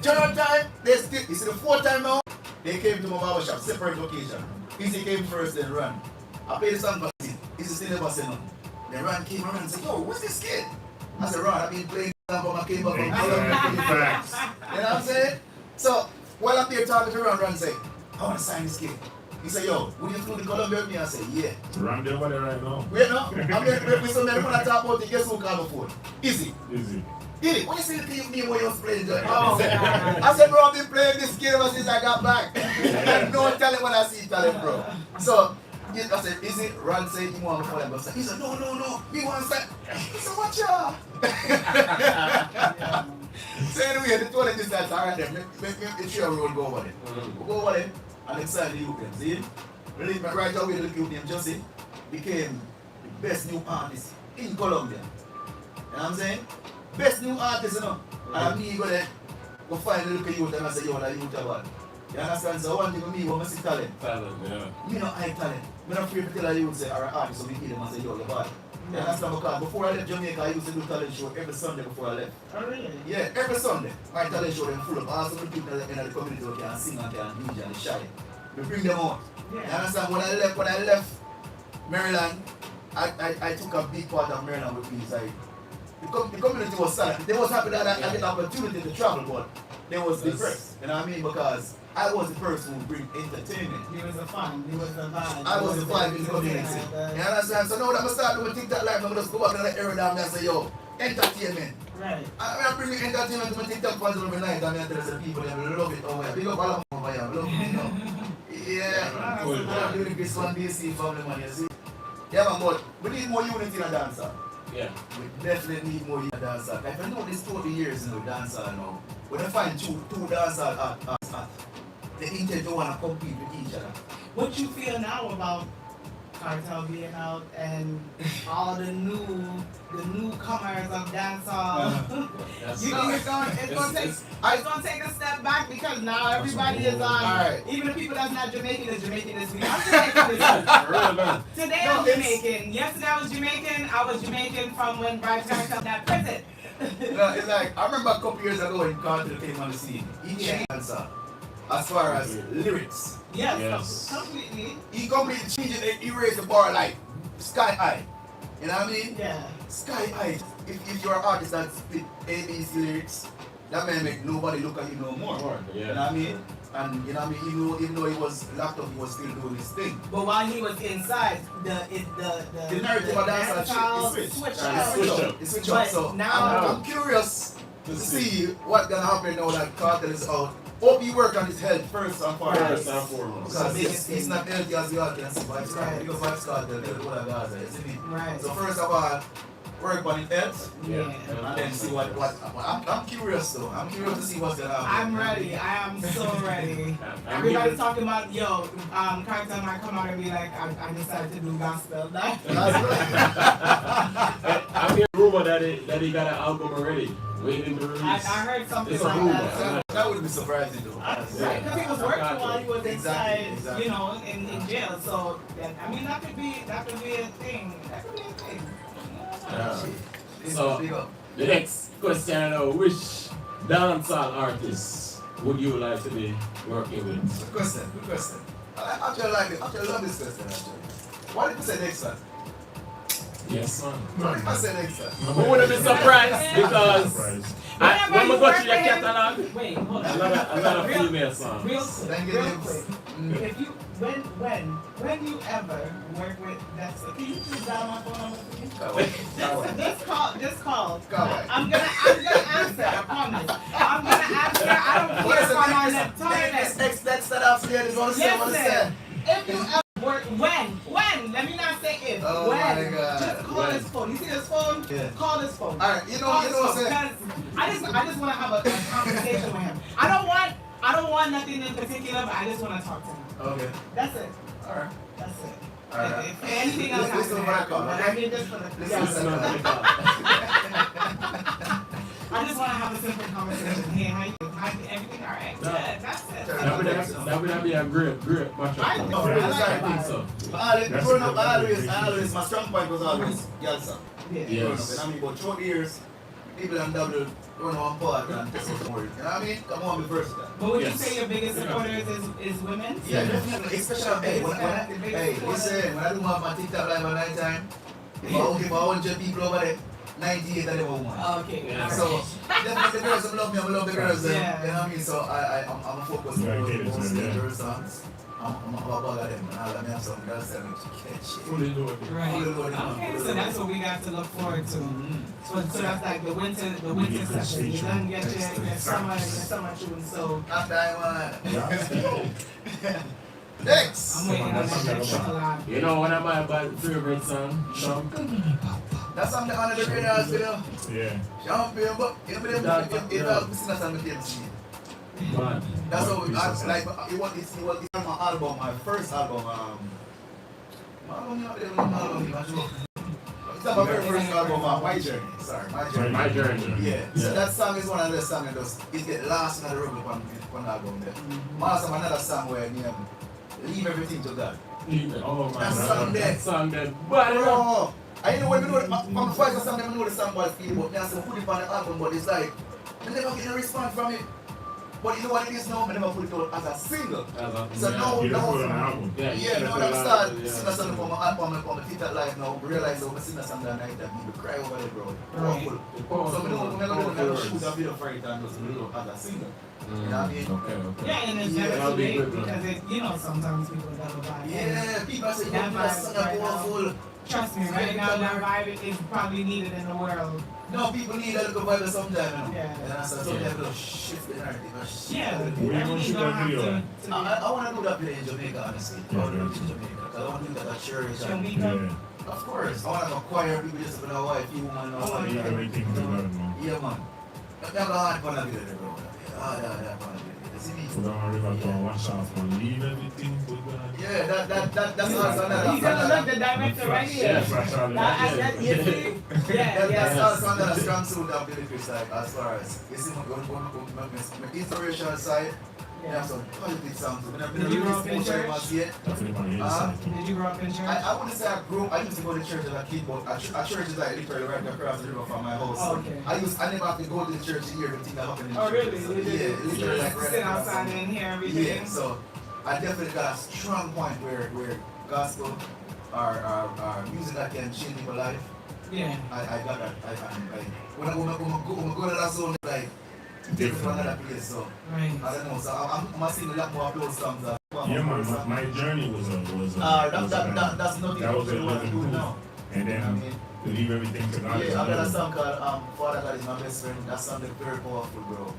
Third time, they still, you see the fourth time now, they came to my barbershop, separate location. Easy came first, then Ron. I played the song for Easy. Easy still never said nothing. Then Ron came around and said, yo, what's this kid? I said, Ron, I've been playing for my came back from Colombia. You know what I'm saying? So, while I'm there talking to Ron said, I want to sign this kid. He said, yo, will you flew to Colombia with me? I said, yeah. Ron there over there right now. Wait, no. I'm there with some men when I talk about it. Guess who called my phone? Easy. Easy. Dilly, when you see the thing me when you was playing, Oh, I said, bro, I've been playing this game ever since I got back. And no talent when I see talent, bro. So, I said, is it? Ron said, you want to follow him. He said, no. Me want to say, he said, watch out. So anyway, the two of them decided, all right, then, make the trail road go over there. We go over there, and inside the youth, see? Right away, the youth named Jussie became the best new artist in Colombia. You know what I'm saying? Best new artist, you know. And me go there, go find the little youth and I say, yo, that youth about. You understand? So one thing with me, when I see talent. Talent, yeah. Me not high talent. Me not afraid to tell a youth, say, or an artist, so we kill them and say, yo, you're bad. You understand? Because before I left Jamaica, I used to do talent show every Sunday before I left. Oh, really? Yeah, every Sunday. My talent show them full of all some people in the community who can sing and can DJ and shy. We bring them out. Yeah. You understand? When I left Maryland, I took a big part of Maryland with me. Like, the community was sad. They was happy that I had the opportunity to travel, but they was depressed. You know what I mean? Because I was the person who bring entertainment. He was the fun. He was the vibe. I was the vibe in the community. You understand? So now that I start doing TikTok live, I'm just go back to the area down there and say, yo, entertainment. Right. I bring entertainment to my TikTok fans over night and I tell the people they love it over here. Big up all of them over here. Love it, you know. Yeah. Cool. I'm doing this one DC family man, you see. Yeah man, but we need more unity in a dancer. Yeah. We definitely need more unity in a dancer. If I know this 20 years in the dancer now, when I find two dancers at the intent to want to compete with each other. What you feel now about Cartel being out and all the newcomers of dancehall? You think it's gonna take a step back because now everybody is on. Alright. Even the people that's not Jamaican is Jamaican this week. I'm Jamaican this week. Today I'm Jamaican. Yesterday I was Jamaican. I was Jamaican from when Bryce Cartel got prison. No, it's like I remember a couple years ago when Cartel came on the scene. He changed dancer as far as lyrics. Yes. Completely. He completely changed it and erased the bar like sky high. You know what I mean? Yeah. Sky high. If you're an artist that spit ABC lyrics, that may make nobody look at you no more. Yeah. You know what I mean? And you know what I mean? Even though he was locked up, he was still doing his thing. But while he was inside, the narrative of that switched It switched up. So now I'm curious to see what's gonna happen now that Cartel is out. Hope he work on his health first and foremost. Because he's not healthy as you all can see. Vibes Cartel, because Vibes Cartel, they're what I got, isn't it? Right. So first of all, work on his health. Yeah. And then see what I'm curious though. I'm curious to see what's gonna happen. I'm ready. I am so ready. Everybody's talking about, yo, Cartel might come out and be like, I decided to do gospel. I'm here rumor that he got an album already, waiting to release. I heard something It's a like rumor. that. That would be surprising though. Right, because he was working while he was inside, Exactly. you know, in jail. So, I mean, that could be a thing. That could be a thing. So, the next question now, which dancehall artists would you like to be working with? Good question. I actually like it. I actually love this question actually. What if you say next one? Yes, man. What if I say next one? Who wouldn't be surprised? Because when we go through your catalog, Wait, hold on. another female song. Real Thank quick. you. If you, when you ever work with Dexter, can you please dial my phone number for me? Just call. I'm gonna answer. I promise. I'm gonna answer. I don't care if I'm on the toilet. Next that upstairs is what I Yes, say. sir. If you ever work, when? Let me not say if. Oh when? my God. Just call When? his phone. You see his phone? Yeah. Call his phone. Alright, you know Call what his I'm phone, saying? because I just want to have a conversation with him. I don't want nothing in particular, but I just want to talk to him. Okay. That's it. Alright. That's it. Alright. If anything else Listen happens, for that call, but okay? I mean just for the Listen for that call. I just want to have a simple conversation. Hey, how you? Everything all right? No. Yeah, that's it. That would be a great matchup. I know. I think so. Growing up, always, my strong point was always Yalsa. Yeah. Yes. I mean, about 20 years, people and double run on part and just more. You know what I mean? Come on, be versatile. But would you Yes. say your biggest supporters is women? Yeah, definitely. Especially, hey, listen, when I do my TikTok live at night time, if I give 100 people over there, 98 of them are women. Okay. Yeah. all So, right. definitely the girls that love me, I love the girls. Yeah. You know what I mean? So, I'm focused Yeah, I get on it, those yeah. girl songs. I'm about all of them. And all of them have some girls that make you catch it. Fully loaded. Right. Fully loaded. Okay, so that's what we got to look forward to. Mm-hmm. So that's like the winter session. You done get your summer tune. So Not that one. Next. I'm waiting on that chocolate. You know one of my favorite songs? That's something under the radar, you know. Yeah. Champion, but you know, it's not something to see. Man. That's how like it was my album, my first album. It's not my very first album, My Journey. Sorry, My Journey. My journey. Yeah. So that song is one of the songs that does it get lost in the room on album there. Also another song where you leave everything to God. Oh man. That song there. That song there. But Oh, I know when we know from voice or something, I know the song was feel, but there's some put it on the album, but it's like I never get a response from it. But you know what it is now? I never put it out as a single. So now, You don't put it on the album. now I'm start singing a song from my album on the TikTok live now. Realize I'm singing a song that night that people cry over it, bro. Powerful. So we never shoot a video for it and just put it out as a single. You know what I mean? Okay. Yeah, and it's Yeah, never that'll too be late good, man. because it, you know, sometimes people double vibe. Yeah, people say, That that song vibe is powerful. Trust me, right now that vibe is probably needed in the world. No, people need a little vibe sometime, you know. Yeah. And so sometimes people shift the narrative. Yeah, We ain't gonna shoot that video. I want to do that video in Jamaica, honestly. I want to do it in Jamaica. Because I want to do that at church. and- Jamaica. Yeah. Of course. I want to acquire people just to know why if you want to know. You everything to learn, man. Yeah, man. That's a hard fun video, bro. Yeah, fun video. You see me? Put on a river to wash off and leave everything to God. Yeah, that's also another. He's gonna look the director right here. Yeah. Fresh out of That, you see? Yeah, That's yeah. also another strong suit of Dilly Chris, like, as far as, you see, my inspirational side, I have some positive songs. When I've been Did you grow released up in most of them church? as yet. Definitely on the other side. Did you grow up in church? I wouldn't say I grew up. I used to go to church as a kid, but a church is like literally right across the river from my house. Oh, okay. I never have to go to the church to hear everything that happened in the Oh, church. really? So, You did? yeah, literally like right Sit across outside the- and hear everything? Yeah, so I definitely got a strong point where gospel or music that can change people's life. Yeah. I got that. When I go to that zone, like different from another place. So Right. I don't know. So I'm seeing a lot more of those songs. Yeah, man, my journey was That's nothing that was to a what I'm doing now. And You know what I then mean? to leave everything to God. Yeah, I got a song called Father God is my best friend. That song is very powerful, bro.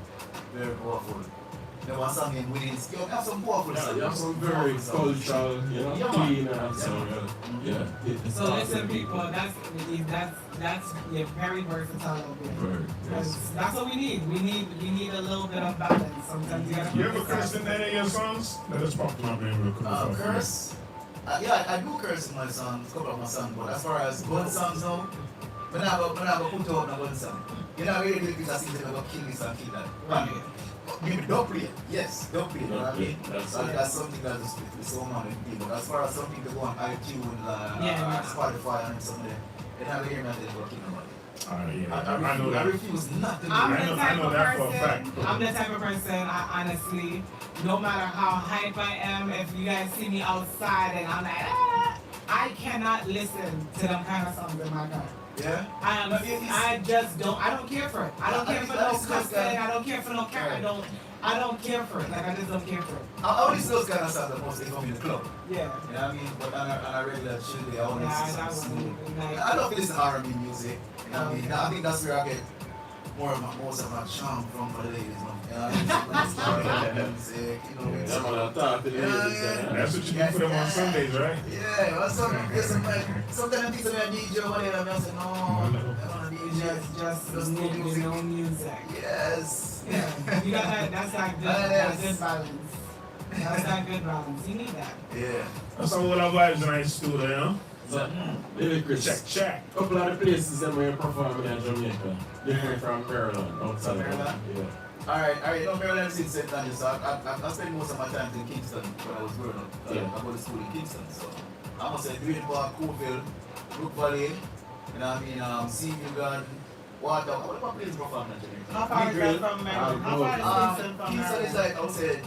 Very powerful. There was a song in Williams. Yo, have some powerful songs. You have some very cultural, Yeah, clean man. and so yeah. So listen, people, that's you're very versatile over there. Yes. That's what we need. We need a little bit of balance. Sometimes you gotta. You ever curse in any of your songs? Let us pop to my brain real quick. Curse? Yeah, I do curse in my songs, a couple of my songs, but as far as good songs now, When I go put out the one song. You know, really Dilly Chris has seen them go kill this and kill that. Right. Maybe don't play it. Yes, don't play it. You know what I mean? That's something that is so many people. As far as something to go on iTunes, Spotify and something, they have hear me go kill nobody. I know that. I refuse not to do I'm that. the type of person, I honestly, no matter how hype I am, if you guys see me outside and I'm like, I cannot listen to them kind of songs in my car. Yeah? I just don't, I don't care for it. I don't care for no cussing, I don't care for no character, I don't care for it. Like, I just don't care for it. I only see those kind of songs mostly from in the club. Yeah. You know what I mean? But on a regular chill day, I only see some smooth. Like, I love to listen to R&B music. You know what I mean? I think that's where I get most of my charm from for the ladies. You know what I mean? Music, you know. That's what I'm talking to you. That's what you do for them on Sundays, right? Yeah, well, sometimes I think I'm a DJ or whatever, and I say, no, I don't want to DJ. just no music. Yes. Yeah, you got that. That's that good. That's good balance. That's that good balance. You need that. Yeah. That's some of our vibes in our studio, you know? So, Dilly Chris, Check. couple of the places that we're performing in Jamaica, different from Maryland, outside Maryland? Yeah. Alright, you know, Maryland is in St. Andrews, so I spent most of my time in Kingston when I was growing up. I go to school in Kingston, so I must say, Green Park, Coalville, Brook Valley, you know what I mean, Seaview Garden, Water. What place performing in Jamaica? How far is that from Maryland? How far is Kingston from Maryland? Kingston is like, I would say,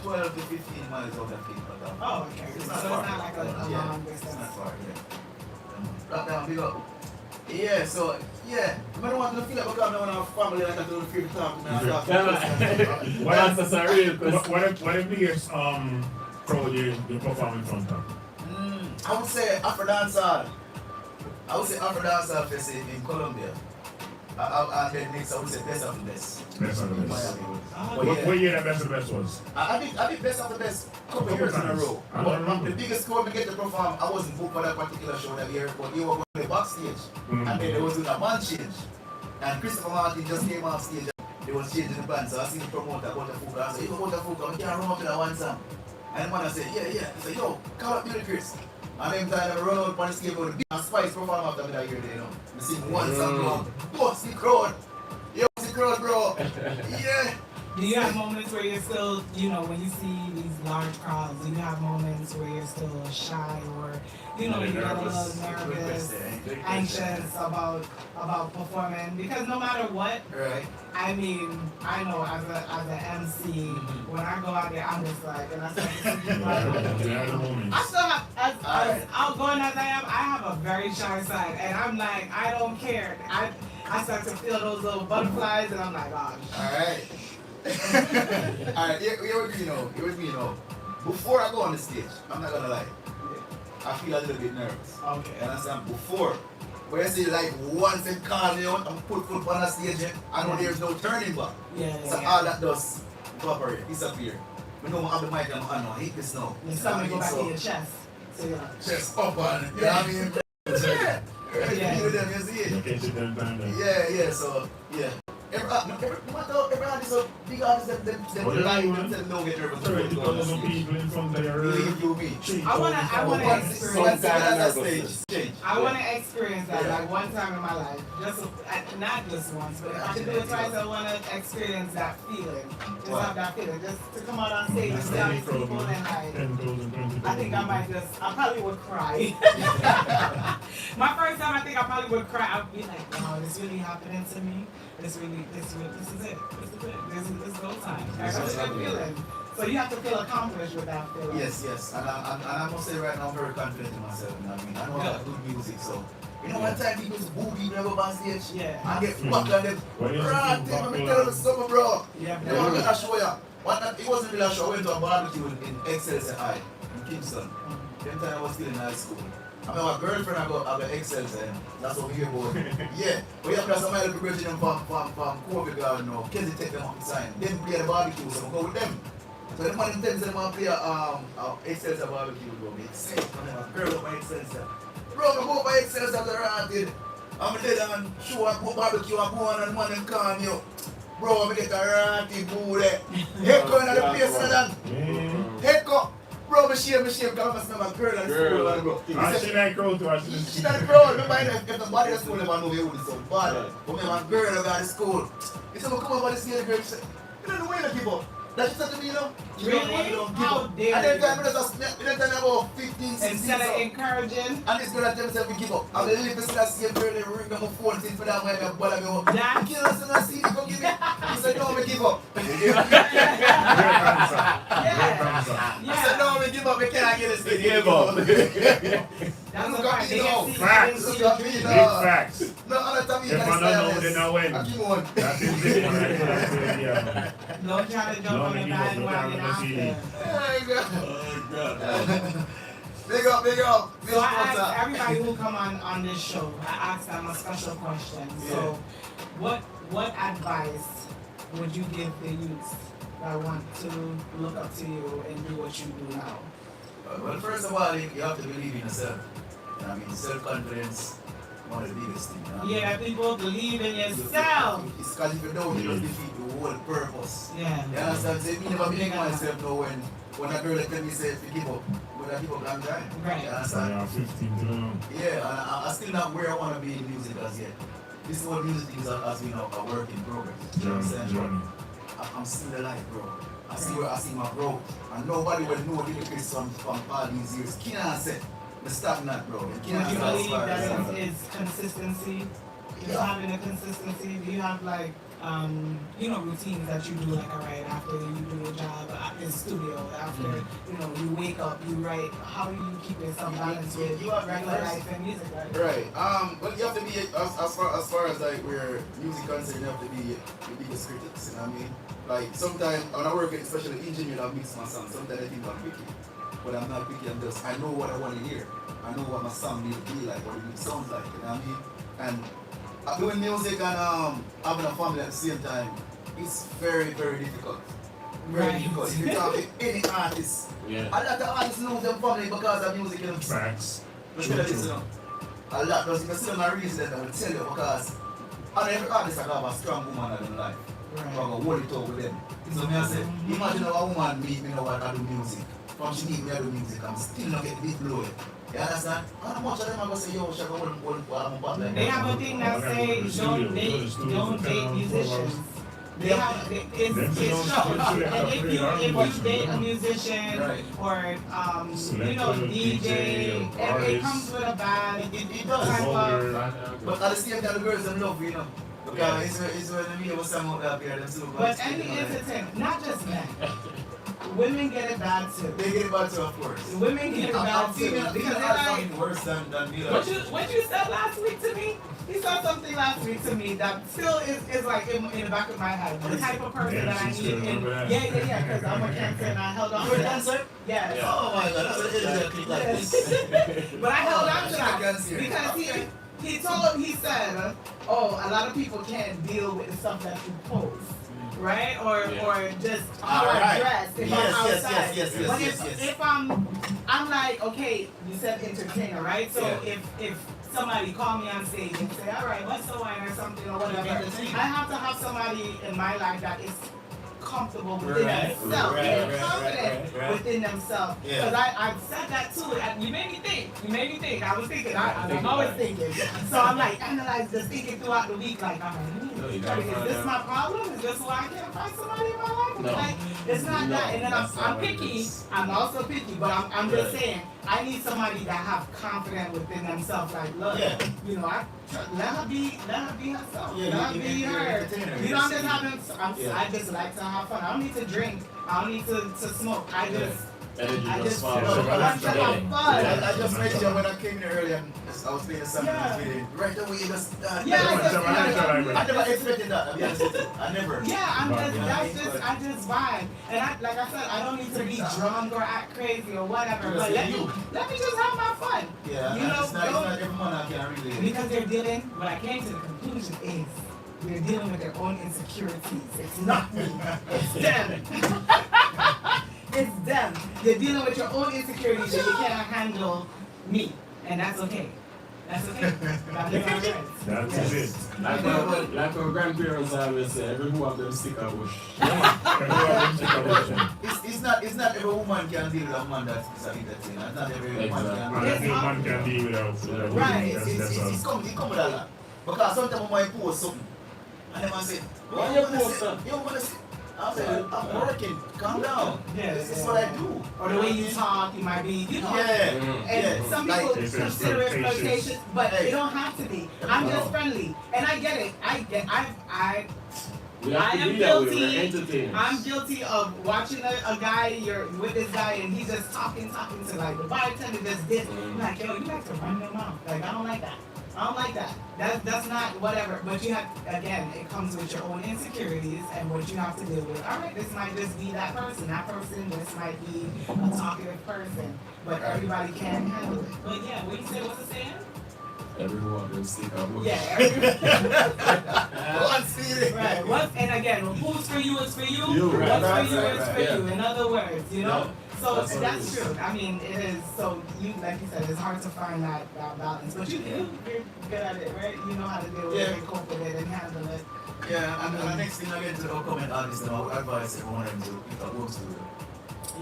12 to 15 miles out of Kingston. Oh, okay. It's So not it's far. not like a long It's distance. not far, yeah. Right down, big up. Yeah, so, yeah. I don't want to feel like we're coming on our family like I don't feel to talk to me. That's a real question. What if the biggest crowd you perform in front of? I would say Afro Dancehall. I would say Afro Dancehall Fest in Colombia. And then next, I would say Best of the Best. Best of the In Best. Miami. What year that Best of the Best was? I did Best of the Best a couple years in a row. I don't But remember. the biggest crowd we get to perform, I wasn't booked for that particular show that year, but they were going backstage. And then they was doing a band change. And Christopher Martin just came off stage and they was changing the band. So I seen the promoter about the Fuka. I said, you go to Fuka, we can't run up to that one song. And the man said, yeah. He said, yo, call up Dilly Chris. And then time I run out on the skateboard, and Spice perform after me that year, you know. We sing one song long. What's the crowd? Yo, what's the crowd, bro? Yeah. Do you have moments where you're still, you know, when you see these large crowds, do you have moments where you're still shy or, you know, you get a little nervous, anxious about performing? Because no matter what, Right. I mean, I know as an MC, when I go out there, I'm just like, and I start to see people, I still have, as outgoing as I am, I have a very shy side, and I'm like, I don't care. I start to feel those little butterflies, and I'm like, gosh. Alright. Alright, here with me, you know. Before I go on the stage, I'm not gonna lie, I feel a little bit nervous. Okay. You understand? Before, when I say like once they call me out and put foot on the stage, I know there's no turning back. So all that does evaporate, disappear. We know I have the mic in my hand now, I hate this now. And something go back to your chest. So yeah. Chest up on it, you know what I mean? Yeah. Yeah. You them, you see it? Yeah, so, yeah. Every artist, so big artists, them lie, them don't get nervous. People in front of your Believe you me. I wanna experience that. Stage. I want to experience that like one time in my life. Not just once, but if I can do it twice, I want to experience that feeling. Just have that feeling. Just to come out on stage and see all these people and like, I think I probably would cry. My first time, I think I probably would cry. I'd be like, wow, this really happening to me. This is it. This is go time. That's a good feeling. So you have to feel accomplished with that feeling. Yes. And I must say right now, I'm very confident in myself. You know what I mean? I know I got good music, so. You know, one time people boo people never on stage. Yeah. And get back on them. Right, let me tell you something, bro. Yeah. You know, I'm gonna show you. It wasn't really a show. I went to a barbecue in Excelsior High in Kingston. Then time I was still in high school. I mean, my girlfriend, I got Excelsior. That's what we hear about. Yeah. But you have to have somebody to bring them from COVID garden now. Kenzie take them up the sign. Then play the barbecue, so I go with them. So the man tells them I play Excelsior barbecue. Go make sense. I girl up my Excelsior. Bro, I go by Excelsior to the ranted. I'm dead on show and go barbecue and go on and man and call you. Bro, I get a ranty boo there. Head go in the place and then. Head go. Bro, me shame, come and my girl at school, man, bro. She like crowd too. She not the crowd, remember, if the body at school, never know you would so bad. But my girl got to school. He said, come over this girl, she said, you don't know where to give up. That she said to me, you know? Really? How dare you? And then time, about 15, 16. Instead of encouraging. And this girl that tell me to give up. I'm going to leave this same girl and ring my phone for that way, I'm going to go, kill us and I see you, go give me. He said, no, me give up. I said, no, me give up, me cannot get this thing. Give up. That's what I did. Facts. Big facts. No, other time you If I don't know, then I win. That is it. Yeah. Don't try to jump on the bandwagon after. Big up. So I ask everybody who come on this show, I ask them a special question. So what advice would you give the youth that want to look up to you and do what you do now? Well, first of all, you have to believe in yourself. You know what I mean? Self-confidence, one of the biggest things. You know? Yeah, people believe in yourself. It's because if you don't, you just defeat the whole purpose. Yeah. You understand? So me never believe in myself now when a girl tell me say to give up. When I give up long time. Right. You understand? Yeah, 15 to know. Yeah, and I'm still not where I want to be in music as yet. This is what music is has been a work in progress. You know what I'm saying? I'm still alive, bro. I see my growth. And nobody will know Dilly Chris from all these years. Can't say the stagnant, bro. Do you believe that it's consistency? Is having a consistency? Do you have like routines that you do like alright after you do your job in the studio, after you wake up, you write? How do you keep yourself balanced with regular life and music, right? Right. But you have to be as far as like where music concerned, you have to be the biggest critics, you know what I mean? Like sometimes when I work especially engineer, I mix my sound. Sometimes I think I'm picky. But I'm not picky, I know what I want to hear. I know what my sound need to be like, what it sounds like, you know what I mean? And doing music and having a family at the same time, it's very, very difficult. Very difficult. If you talk to any artist, a lot of artists lose their family because of music. You know? Facts. A lot. Because if you see them reason, I will tell you because every artist have a strong woman in their life. Right. So I'm going to hold it over with them. So I say, imagine how a woman meet me now I do music. From she meet me I do music, I'm still not getting big blow. You understand? How much of them are going to say, yo, Shaka, what They have a thing that say, don't date musicians. It's shown. And if you date a musician or DJ, it comes with a band. It does. But at the same time, the girls them love, you know. Because it's when me was some out there, them still. But any entertainment, not just men. Women get it bad too. They get it bad too, of course. Women get it bad too. Because they're like worse than me. What you said last week to me? He said something last week to me that still is like in the back of my head. The type of person that I need. Because I'm a Cancer and I held on to that. You're a Cancer? Yes. Oh my God, that's an But I held on to that because he said, a lot of people can't deal with the stuff that you post. Right? Or just how I dress if I'm outside. But if I'm like, okay, you said entertainer, right? So if somebody call me on stage and say, all right, what's the wine or something or whatever, I have to have somebody in my life that is comfortable within themselves, confident within themselves. Because I've said that too. And you made me think. I was thinking. I'm always thinking. So I'm like, just thinking throughout the week, like, is this my problem? Is this why I can't find somebody in my life? No. Like, it's not that. And then I'm picky. I'm also picky, but I'm just saying, I need somebody that have confidence within themselves. Like, look, let her be herself. Let her be her. I'm just having. I just like to have fun. I don't need to drink. I don't need to smoke. I just want to have fun. I just mentioned when I came here earlier, I was playing a song with you. Right away, you just I never expected that. I never. Yeah, I just vibe. And like I said, I don't need to be drunk or act crazy or whatever. But let me just have my fun. Yeah, it's not everyone I can really. Because they're dealing. What I came to the conclusion is they're dealing with their own insecurities. It's not me. It's them. It's them. You're dealing with your own insecurities and you cannot handle me. And that's okay. That's okay. That's it. That's it. Like our grandparents always say, every who of them stick a bush. It's not every woman can deal with a man that's entertainer. Not every woman can Every man can deal without. Right, it's come with a lot. Because sometimes I might post something and then I say, Why you post that? You want to say, I'm working, calm down. Yeah, This is what I do. Or the way you talk, you might be, you know. Yeah. And some people It's consider it flirtatious. flirtatious, but it don't have to be. I'm just friendly, and I get it. We have I to am be that way. We're guilty. entertainers. I'm guilty of watching a guy, you're with this guy, and he's just talking to like the bartender, just this. I'm like, yo, you like to run your mouth. Like, I don't like that. I don't like that. That's not whatever. But you have, again, it comes with your own insecurities and what you have to deal with. All right, this might just be that person. That person, this might be a talkative person. But everybody can handle it. But yeah, what you say, what's the saying? Every who of them stick a bush. Yeah, everybody. One seated. Right. And again, who's for you is for you. You, right, What's for you right, is for yeah. you. In other words, you know. Yeah, So that's what it that's is. true. I mean, it is. So you, like you said, it's hard to find that balance. But you're good at it, right? You know how to deal with it, and cope with it, and handle it. Yeah, and the next thing I get to the upcoming artists, and I would advise everyone to pick up work studio.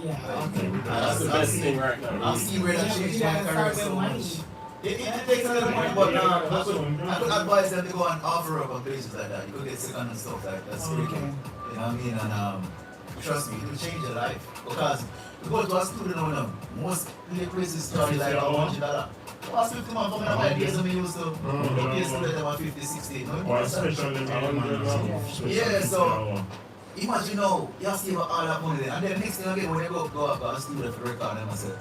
Yeah. Okay, That's the best thing right now. I've seen where that Yeah, but changed you my gotta career start so with much. money. It takes a little money, but I could Yeah. advise them to go and offer up on places like that. You could get second and stuff like that. That's pretty cool. Okay. You know what I mean? And trust me, it will change your life. Because you go to a studio now, most Dilly Chris charge like $100. What's 50 man coming up my days when we used to pay students about 50, 60. Or especially Yeah, so imagine now, you have to save all that money there. And then next thing again, when you go up to a studio for record, them I say,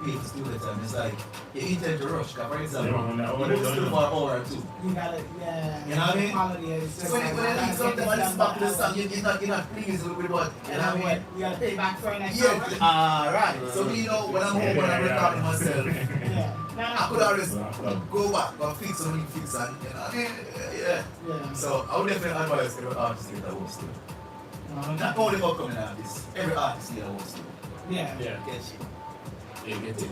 pay for studio time, it's like, you intend to rush. Because for example, you go to studio for an hour or two. You gotta, yeah. You know what I mean? Quality is just So when you leave something and it's back to the song, you're not pleased with what, you know what I mean? You gotta pay back for an next Yeah, hour. right. So you know, when I'm home, when I'm recording myself, Yeah. I could always go back, but fix what I need to fix, and you know what I mean? Yeah. Yeah. So I would definitely advise every artist to get a home studio. No, Not only upcoming artists, every artist need a home studio. yeah. Yeah, Get you. you get it.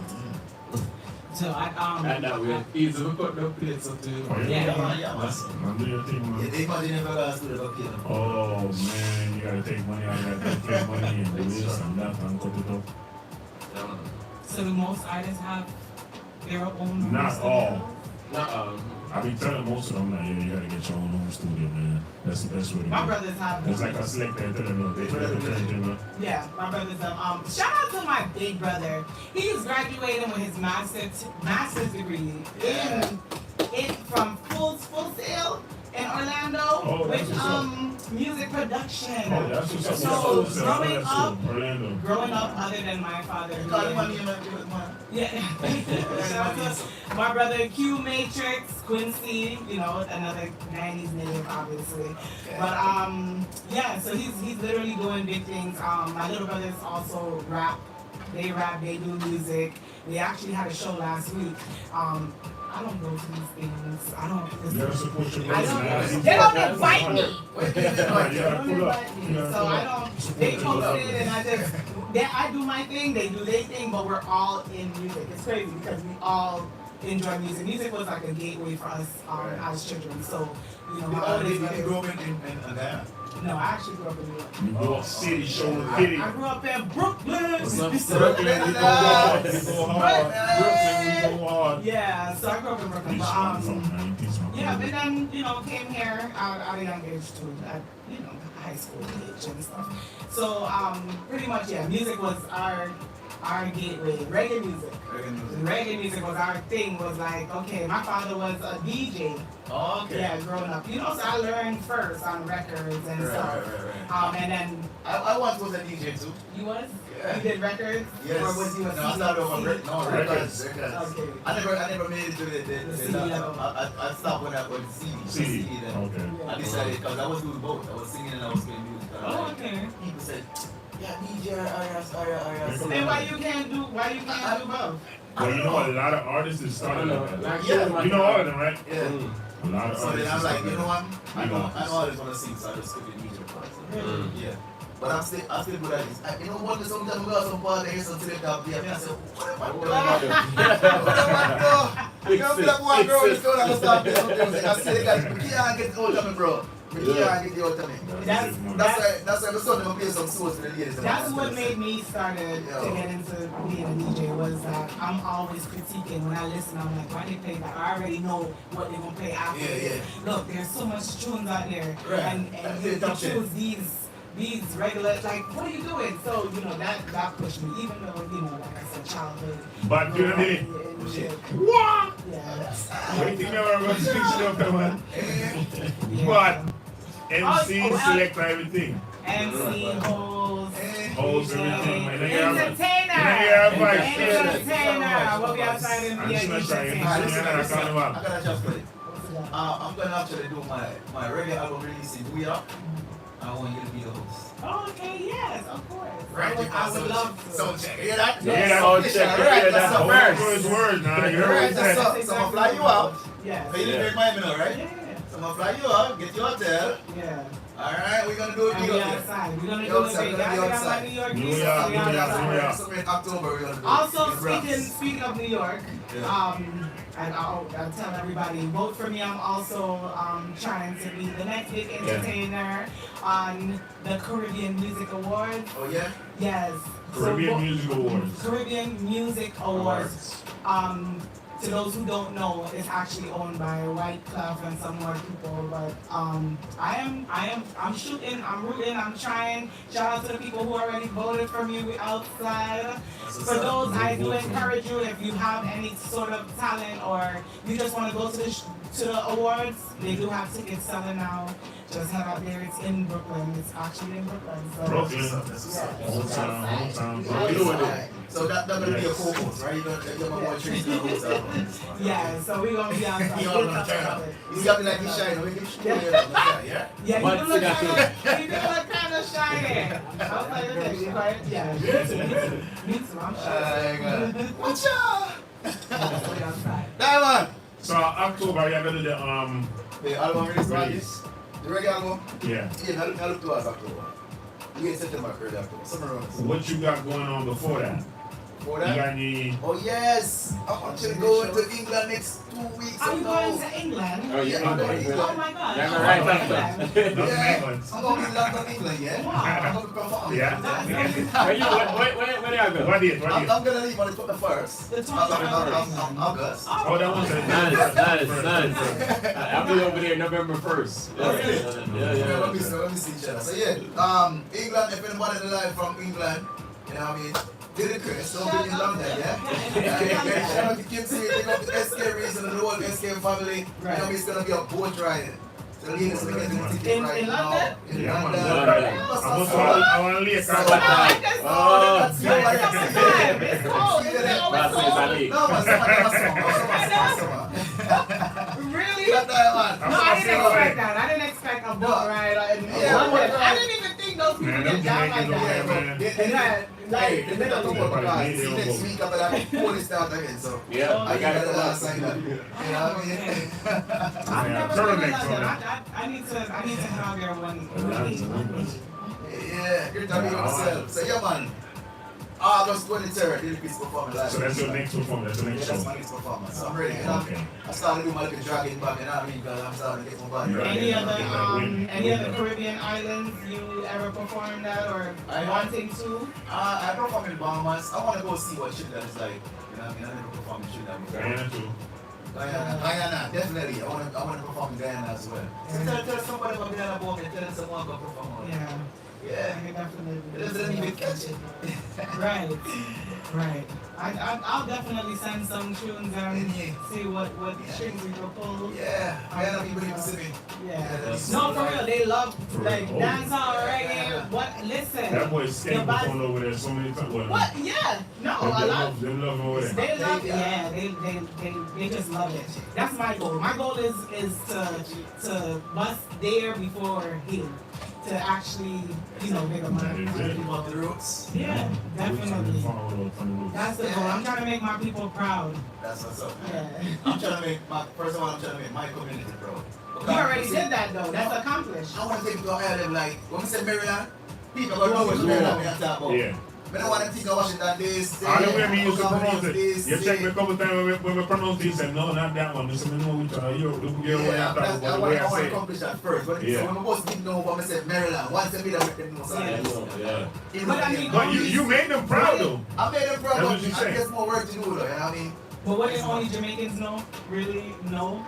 So And that way, easy to put the plates up to you. Yeah. Man, do your thing, Yeah, man. they imagine if I got a studio up here. Oh man, you gotta take money out of that, take money and do this and that and cut it up. So do most artists have their own? Not studio? all. Nuh-uh. I be telling most of them that, yeah, you gotta get your own home studio, man. That's the best way to My go. brothers have. It's like a selector, I tell them, they tell them, Yeah, my brothers have. Shout out to my big brother. He's graduating with his master's degree in from Full Sail in Orlando, Oh, that's with what's up. music production. oh, that's what's up. So That's growing that's up, cool. Orlando. growing up, other than my father, You call him money, you might give it money. yeah. Shout out to my brother Q Matrix, Quincy, you know, another 90s native, obviously. But yeah, so he's literally doing big things. My little brothers also rap. They rap, they do music. They actually had a show last week. I don't go to these things. I don't. You're supposed to go I to don't. They don't invite me. Wait, They don't invite me. Yeah, So I don't. They posted and I do my thing. They do their thing, but we're all in music. It's crazy because we all enjoy music. Music was like a gateway for us as children. So you know, my oldest Did you grow up brother. in Ghana? No, I actually grew up in New York. New York City, show the city. I grew up in Brooklyn. What's up, Brooklyn, we go hard, we go hard. Brooklyn, we go hard. Yeah, so I grew up in Brooklyn. Teach But, me something, man. Teach me yeah, but something. then, you know, came here at a young age too, at, you know, high school age and stuff. So, pretty much, yeah, music was our gateway. Reggae music. Reggae music was our thing, was like, okay, my father was a DJ. Oh, okay. Yeah, growing up. You know, so I learned first on records and stuff. Right. And then, I once was a DJ too. you was? Yeah. You did records? Yes. Or was you a No, I started off on records. Okay. I never made it to the CD level. I stopped when I was CD. then. Okay. I decided because I was doing both. I was singing and I was playing music. Oh, okay. People said, yeah, DJ, Arias. And why you can't do both? Well, you know, a lot of artists is I starting don't know. like that. Like, Yeah, You know all of them, right? Yeah. A lot of So artists then I was is like, starting you know what? I know like that. I always want to sing, so I just took the DJ part. Mm. Yeah. But I'm still good at this. You know what? Sometimes we go out some party, I hear some selector up there, and I say, what am I doing? What am I doing? Fix don't it. feel like one girl Fix is going to stop playing some music. I say, guys, we can't get out of me, bro. We can't get you out of me. That's why the son of play some songs for the ladies. That's what made me started to get into being a DJ was that I'm always critiquing when I listen. I'm like, why they play that? I already know what they're gonna play after. Yeah. Look, there's so much tunes out there, Right. and you choose these regular. Like, what are you doing? So that pushed me, even though like I said, childhood. But you know what I mean? What? Yeah. What do you think I'm going to speak to them, man? Yeah. What? MC, selector, everything. MC, host, Host, everything, man. entertainer. Entertainer. What we outside in the entertainer. I gotta just play. I'm gonna actually do my reggae album release in New York. I want you to be the host. Oh, okay, yes, of course. Right? I would love to. SoundChek. Hear that? Yeah, SoundChek. Right, That's the first. His word, now. You Right, heard that. so I'm gonna fly you out. Yes. You didn't make my email, right? Yeah. So I'm gonna fly you out, get you a hotel. Yeah. Alright, we're gonna do it And big we up here. outside. We're gonna We do it outside, big. we're gonna be I got my outside. New York New music, York, so we New York, outside. New York. So in October we're gonna do it. Also, In Bronx. speaking of New York, Yeah. and I'll tell everybody, vote for me. I'm also trying to be the next big entertainer on the Caribbean Music Awards. Oh yeah? Yes. Caribbean Music Awards. Caribbean Music Awards. To those who don't know, it's actually owned by White Clough and some more people. But I'm shooting, I'm rooting, I'm trying. Shout out to the people who already voted for me outside. For those, I do encourage you, if you have any sort of talent or you just want to go to the awards, they do have tickets selling now. Just head out there. It's in Brooklyn. It's actually in Brooklyn. So Brooklyn. Yeah. Old town. What you doing there? So that's gonna be a co-host, right? You're my boy Tracy, the host. Yeah, so we're gonna be outside. You all gonna turn up. You got me like you shine. We can shoot you yeah? Yeah, But you do look kind of shiny. I was like, okay, you quiet? Yeah. Me too, I'm sure. Watch out! So we outside. Diamond! So October, you're gonna do The album release release. The reggae album? yeah. Yeah, I look towards October. We in September, early October. Somewhere around this. What you got going on before that? For You that? got any? Oh yes! I'm actually going to England next 2 weeks. Are you ago. going to England? Oh, Yeah, I'm going to England. Oh my God. Never Oh, right my after. God. Yeah, I'm going to London, England, yeah? Wow. I'm going to perform. Yeah. Where you go? What date? What I'm date? going to leave on the 21st. The I'm 21st. August. Oh, that was it. Nice. I'll be over there November 1st. Yeah, let me see each other. So yeah, England, if anybody alive from England, you know what I mean? Dilly Chris, don't be in London, yeah? Shout out to Kim Smith, pick up the SK reason and the whole SK family. You know it's gonna be a boat ride. So ladies, we get the ticket right In now. London? In Yeah, London. London. I want to leave. Oh. That's your life. It's cold. Is it always cold? No, man, summer. Really? That No, man. I didn't expect that. I didn't expect a boat ride in Yeah, London. boat ride. I didn't even think those people Man, get them down like Jamaicans over there, that. man. Yeah, Hey, like, they better talk about guys. Next week after that, police start again, so. Yeah, I I got got the it. last sign up. You know what I mean? I've never turn been to next London. one. I need to head out there one day. Yeah, you're talking about yourself. So yeah, man. August 23rd, Dilly Chris performing live. So that's your next performance. That's your Yeah, next that's show. my next performance. So I'm ready. You know? Okay. I started doing my little dragging back, you know what I mean? Because I'm starting to get my body. Right. Any other Caribbean islands you ever performed at or wanting to? I perform in Bahamas. I want to go see what Trinidad is like. You know what I mean? I never performed in Trinidad before. Guyana too. Guyana, definitely. I want to perform in Guyana as well. So tell somebody about Guyana about me. Tell them someone go perform. Yeah. Yeah. I could definitely. It doesn't even catch it. Right. I'll definitely send some tunes and Yeah. see what strings we can pull. Yeah. Guyana people need to see me. Yeah. No, for real, they love For like real. dancehall, reggae. What? Listen. That boy Skank The was body- on over there so many times. What? Yeah. No, a lot. They love over there. They love it. Yeah, they just love it. That's my goal. My goal is to bust there before here. To actually, make a money. People up the roots. Yeah, definitely. Definitely. That's the goal. I'm trying to make my people proud. That's what's up. Yeah. I'm trying to make first of all, I'm trying to make my community proud. You already did that though. That's accomplished. I want to take it to a higher level. Like when we say Maryland, people don't know what Maryland we are talking about. Yeah. I don't want to think of Washington this. All the way me used to pronounce it. This, You check me a couple times when we pronounce this, and no, not that one. I said, know which one. You look at what I'm talking about, the way I want say to it. accomplish that first. But Yeah. so when my boss didn't know what I said Maryland, once I made them know something. Yeah. But I mean, But you made them proud, though. I made them proud, That's but what you say. there's more work to do, though. You know what I mean? but what if only Jamaicans really know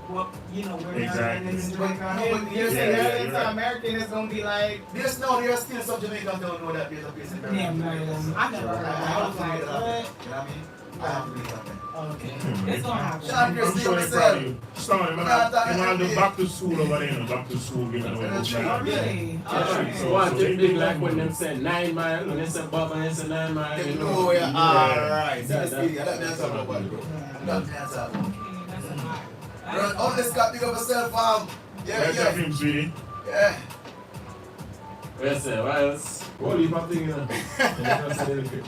what, where Exactly. Maryland is in Jamaica? No, And but you're yeah, saying yeah, Maryland you're to right. American is gonna be like, There are still some Jamaicans don't know that there's a place in Maryland. yeah, Maryland. I never heard that. I was like, You know what? what I mean? I have to make it happen. Okay, it's gonna happen. Sean Chris, I'm sure they're proud of you. Sorry, man. You want to do back to school over there, back to school, giving away books. Oh, really? Yeah, so one thing big like when them say 9 mile, when they say Bob and they say 9 mile, They you know know. where you are. Alright, Yeah, see this video. Let me answer about it, bro. Let me answer. Okay, that's a lot. Run on this cat, pick up yourself, Yeah, Where's your yeah. film, sweetie? Yeah. Yes, sir. What else? What do you have thing,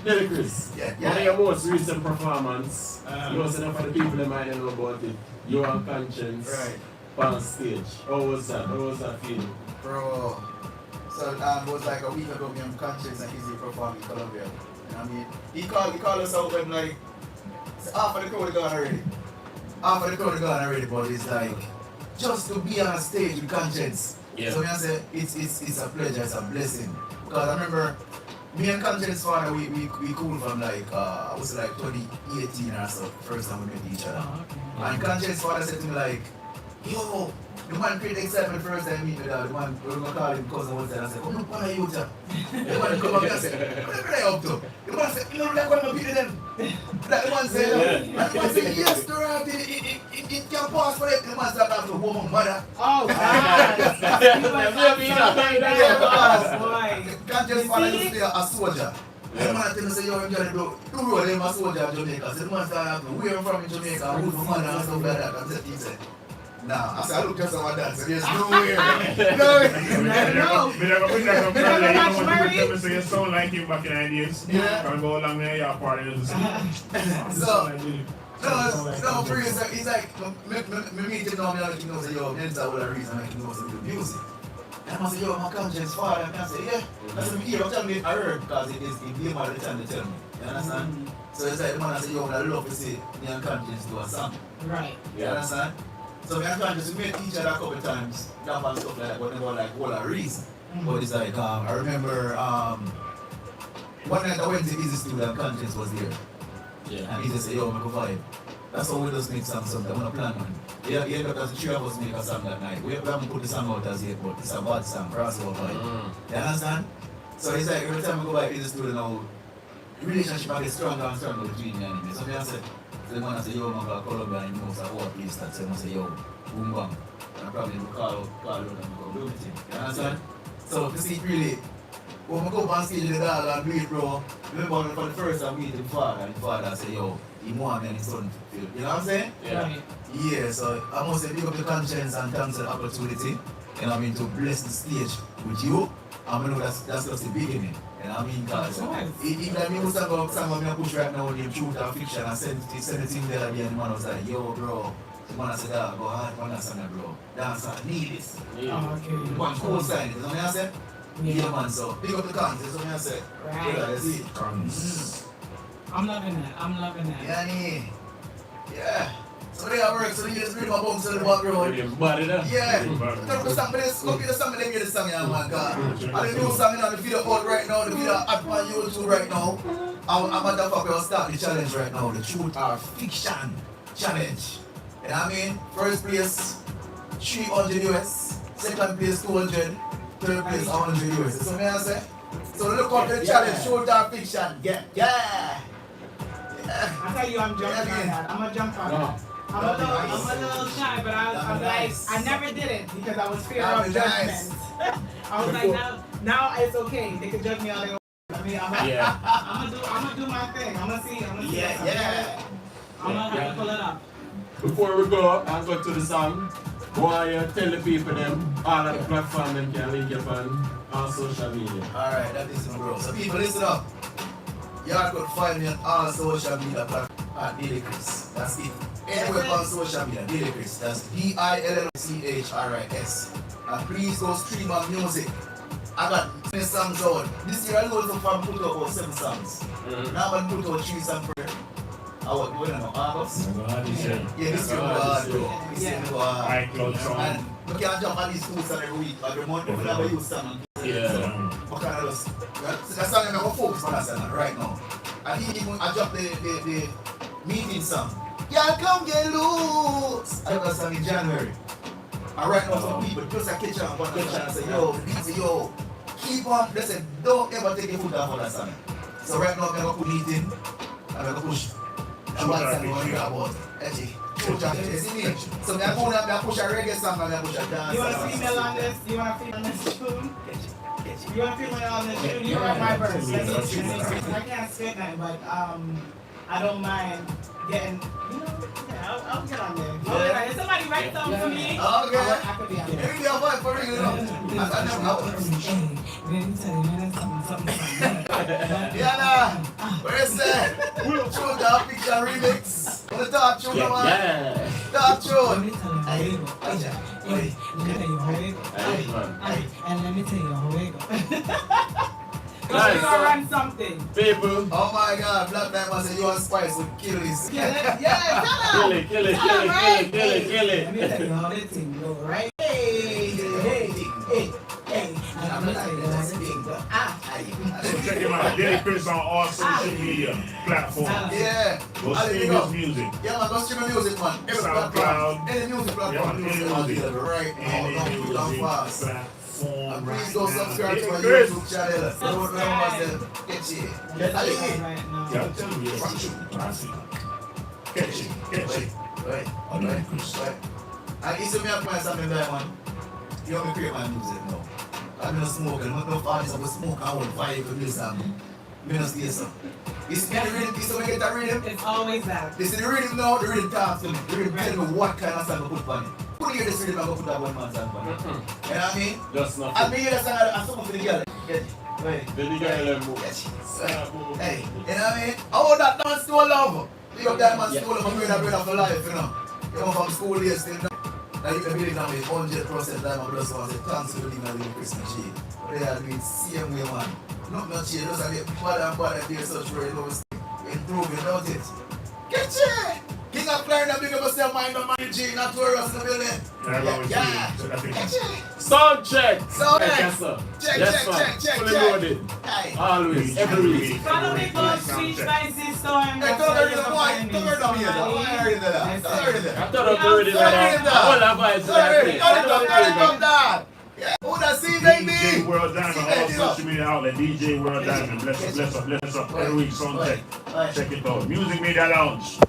Dilly Chris. Yeah, One of your most recent performance, Uh-huh. you know, enough for the people that might not know about it. You and Conscience Right. on stage. How was that? How was that feeling? Bro. So it was like a week ago, me and Conscience and Easy performed in Colombia. You know what I mean? He called us out when like half of the crowd gone already. Half of the crowd gone already, but it's like just to be on a stage with Conscience. Yeah. So me I say it's a pleasure, it's a blessing. Because I remember me and Conscience father we cool from like I was like 2018 or so, first time we met each other. Oh, okay. And Conscience father said to me like, yo, the man created excitement first time meet me there. The man, we're gonna call him cousin once and I said, come on, what are you to? The man come up and I said, what are you up to? The man said, you know like what I'm beating them. Like the man said, and the man said, yes, it can pass for it. The man said, I'm the woman mother. Oh, God. Yeah, Conscience father used to be a soldier. And the man tell me, say, yo, I'm trying to do road, I'm a soldier in Jamaica. So the man said, where I'm from in Jamaica, who's my mother and stuff like that. And he said, nah, I said, I look just like that, so there's no way. So you sound like him back in the days. Yeah. Can go along there, you're part of the No, for real, he's like, me meet him now, me know, say, yo, that's all the reason I can know some good music. And I say, yo, my Conscience father, and I say, yeah. I said, here, tell me, I heard, because it came out of the time to tell me. You understand? So it's like, the man, I say, yo, I love to see me and Conscience do a song. Right. You understand? So me and Conscience, we met each other a couple of times, that and stuff like that, but never like, what a reason. But it's like, I remember, one night I went to Easy Studio and Conscience was there. Yeah. And he just said, yo, I'm going to vibe. That's how we just make songs sometimes. I'm going to plan, man. We ended up as the three of us make a song that night. We haven't put the song out as yet, but it's a bad song, crossover vibe. You understand? So it's like every time we go by Easy Studio now, the relationship gets stronger and stronger between me and him. So I said, so the man I say, yo, man, go to Colombia and he knows what place that. So I say, yo, boom bang. And I probably call out and go do it. You understand? So to see really, when we go up on stage with the dog and do it, bro, remember for the first time we meet his father, and his father say, yo, he want me and his son to feel. You know what I'm saying? Yeah. Right. Yeah, so I must say, big up the Conscience and thanks for the opportunity. And I mean, to bless the stage with you. I know that's just the beginning. And I mean, because if like me was talking about something I push right now in the truth or fiction, I sent the thing there at the end, the man was like, yo, bro. The man said, ah, go hard, man, that's not bro. That's not need this. Oh, okay. One cool sign, you know what I said? Yeah, man, so big up the Conscience, that's what I said. Right. Yeah, that's it. I'm loving that. I'm loving that. Yeah, yeah. So they are work, so you just bring my bones to the background. Really body there. Yeah. Look the song, but let's go get the song, let me get the song, yeah, man, God. And the new song, you know, the video out right now, the video up on YouTube right now. I'm motherfucker will start the challenge right now, the truth or fiction challenge. You know what I mean? First place, 300 US. Second place, 200. Third place, 100 US. So, I say? So look up the challenge, truth or fiction. Yeah. I tell you, I'm jumping on that. I'm gonna jump on that. I'm a little shy, but I'm like, I never did it because I was fear of judgment. I was like, now it's okay. They can judge me all they want. I mean, I'm gonna do my thing. I'm gonna see. Yeah. I'm gonna have to pull it up. Before we go and go to the song, why you tell the people them all of the platform them can link up on social media. Alright, that is bro. So people listen up. Y'all could find me on all social media platforms at Dilly Chris. That's it. Anywhere on social media, Dilly Chris. That's DILLCHRIS. And please go stream my music. I got many songs out. This year I know so far put out about 7 songs. Now I'm put out 3 songs per year. I was doing it in August. Yeah, this year we go hard though. This year we go hard. And we can't jump at these 2 songs every week. Every month we never use songs. Yeah. That song I'm going to focus on that song right now. And I dropped the meeting song. Y'all come get loose. I got that song in January. And right now some people just a catch on one catch and say, yo, the beat say, yo, keep on. They say, don't ever take your foot off of that song. So right now I'm going to put meeting and I'm going to push. And one song I'm going to about Edgy. So I'm going to push a reggae song and I'm going to push a dance. You want a female on this? You want a female on this tune? You want a female on this tune? You want my verse. I can't spit that, but I don't mind getting, you know, yeah, I'll get on there. If somebody write something for me, I could be on there. Maybe I'll fight for you, you know. I never know. Diana, where is that? Show the picture remix. The top tune, man. Top tune. And let me tell you how it goes. Nice. We're gonna run something. People. Oh my God, Black Diamond said you want spice with kill this. Kill it. Kill it. Let me tell you how that thing go, right? Hey. And I'm gonna tell you how that thing go. So check him out, Dilly Chris on all social media platforms. Yeah. Go stream his music. Yeah, man, go stream the music, man. Every platform. Any music platform. Right now, don't fast. And please go subscribe to my YouTube channel. Don't remember to get you. Yeah, tell me, catch it. Right. And if you make my something there, man, you don't create my music now. I'm not smoking. I'm not artists who smoke and hold fire for music. I'm not stay so. This is the rhythm. This is when I get the rhythm. It's always that. This is the rhythm now. The rhythm talks to me. The rhythm tell me what kind of song to put on it. Put here this rhythm and go put that one man song on it. You know what I mean? Just not. And me hear that song and something for the girl. Get it? Right. The girl move. Hey, you know what I mean? Oh, that man stole love. Pick up that man stole love and bring that brother for life, you know. You come from school days till now. Now you can believe that with 100% that my brother was a thanks to believe in the Christmas tree. But they are doing the same way, man. Not change, just a bit bother and bother there such where you know improving, don't it? Get you! King of Florida, big up yourself, mind on my G, not to us in the building. Yeah. Get you! SoundChek. Yes, sir. Check. Fully loaded. Hey. Always, every week. Follow me for Street Spicy Store. Hey, don't hurry the point. Don't hurry here. Don't hurry there. I thought I was already there. All that vibes Don't hurry. Yeah. Who that see, baby? DJ World Diamond, all social media outlet. DJ World Diamond. Bless up. Every week, SoundChek. Check it out. Music Media Lounge.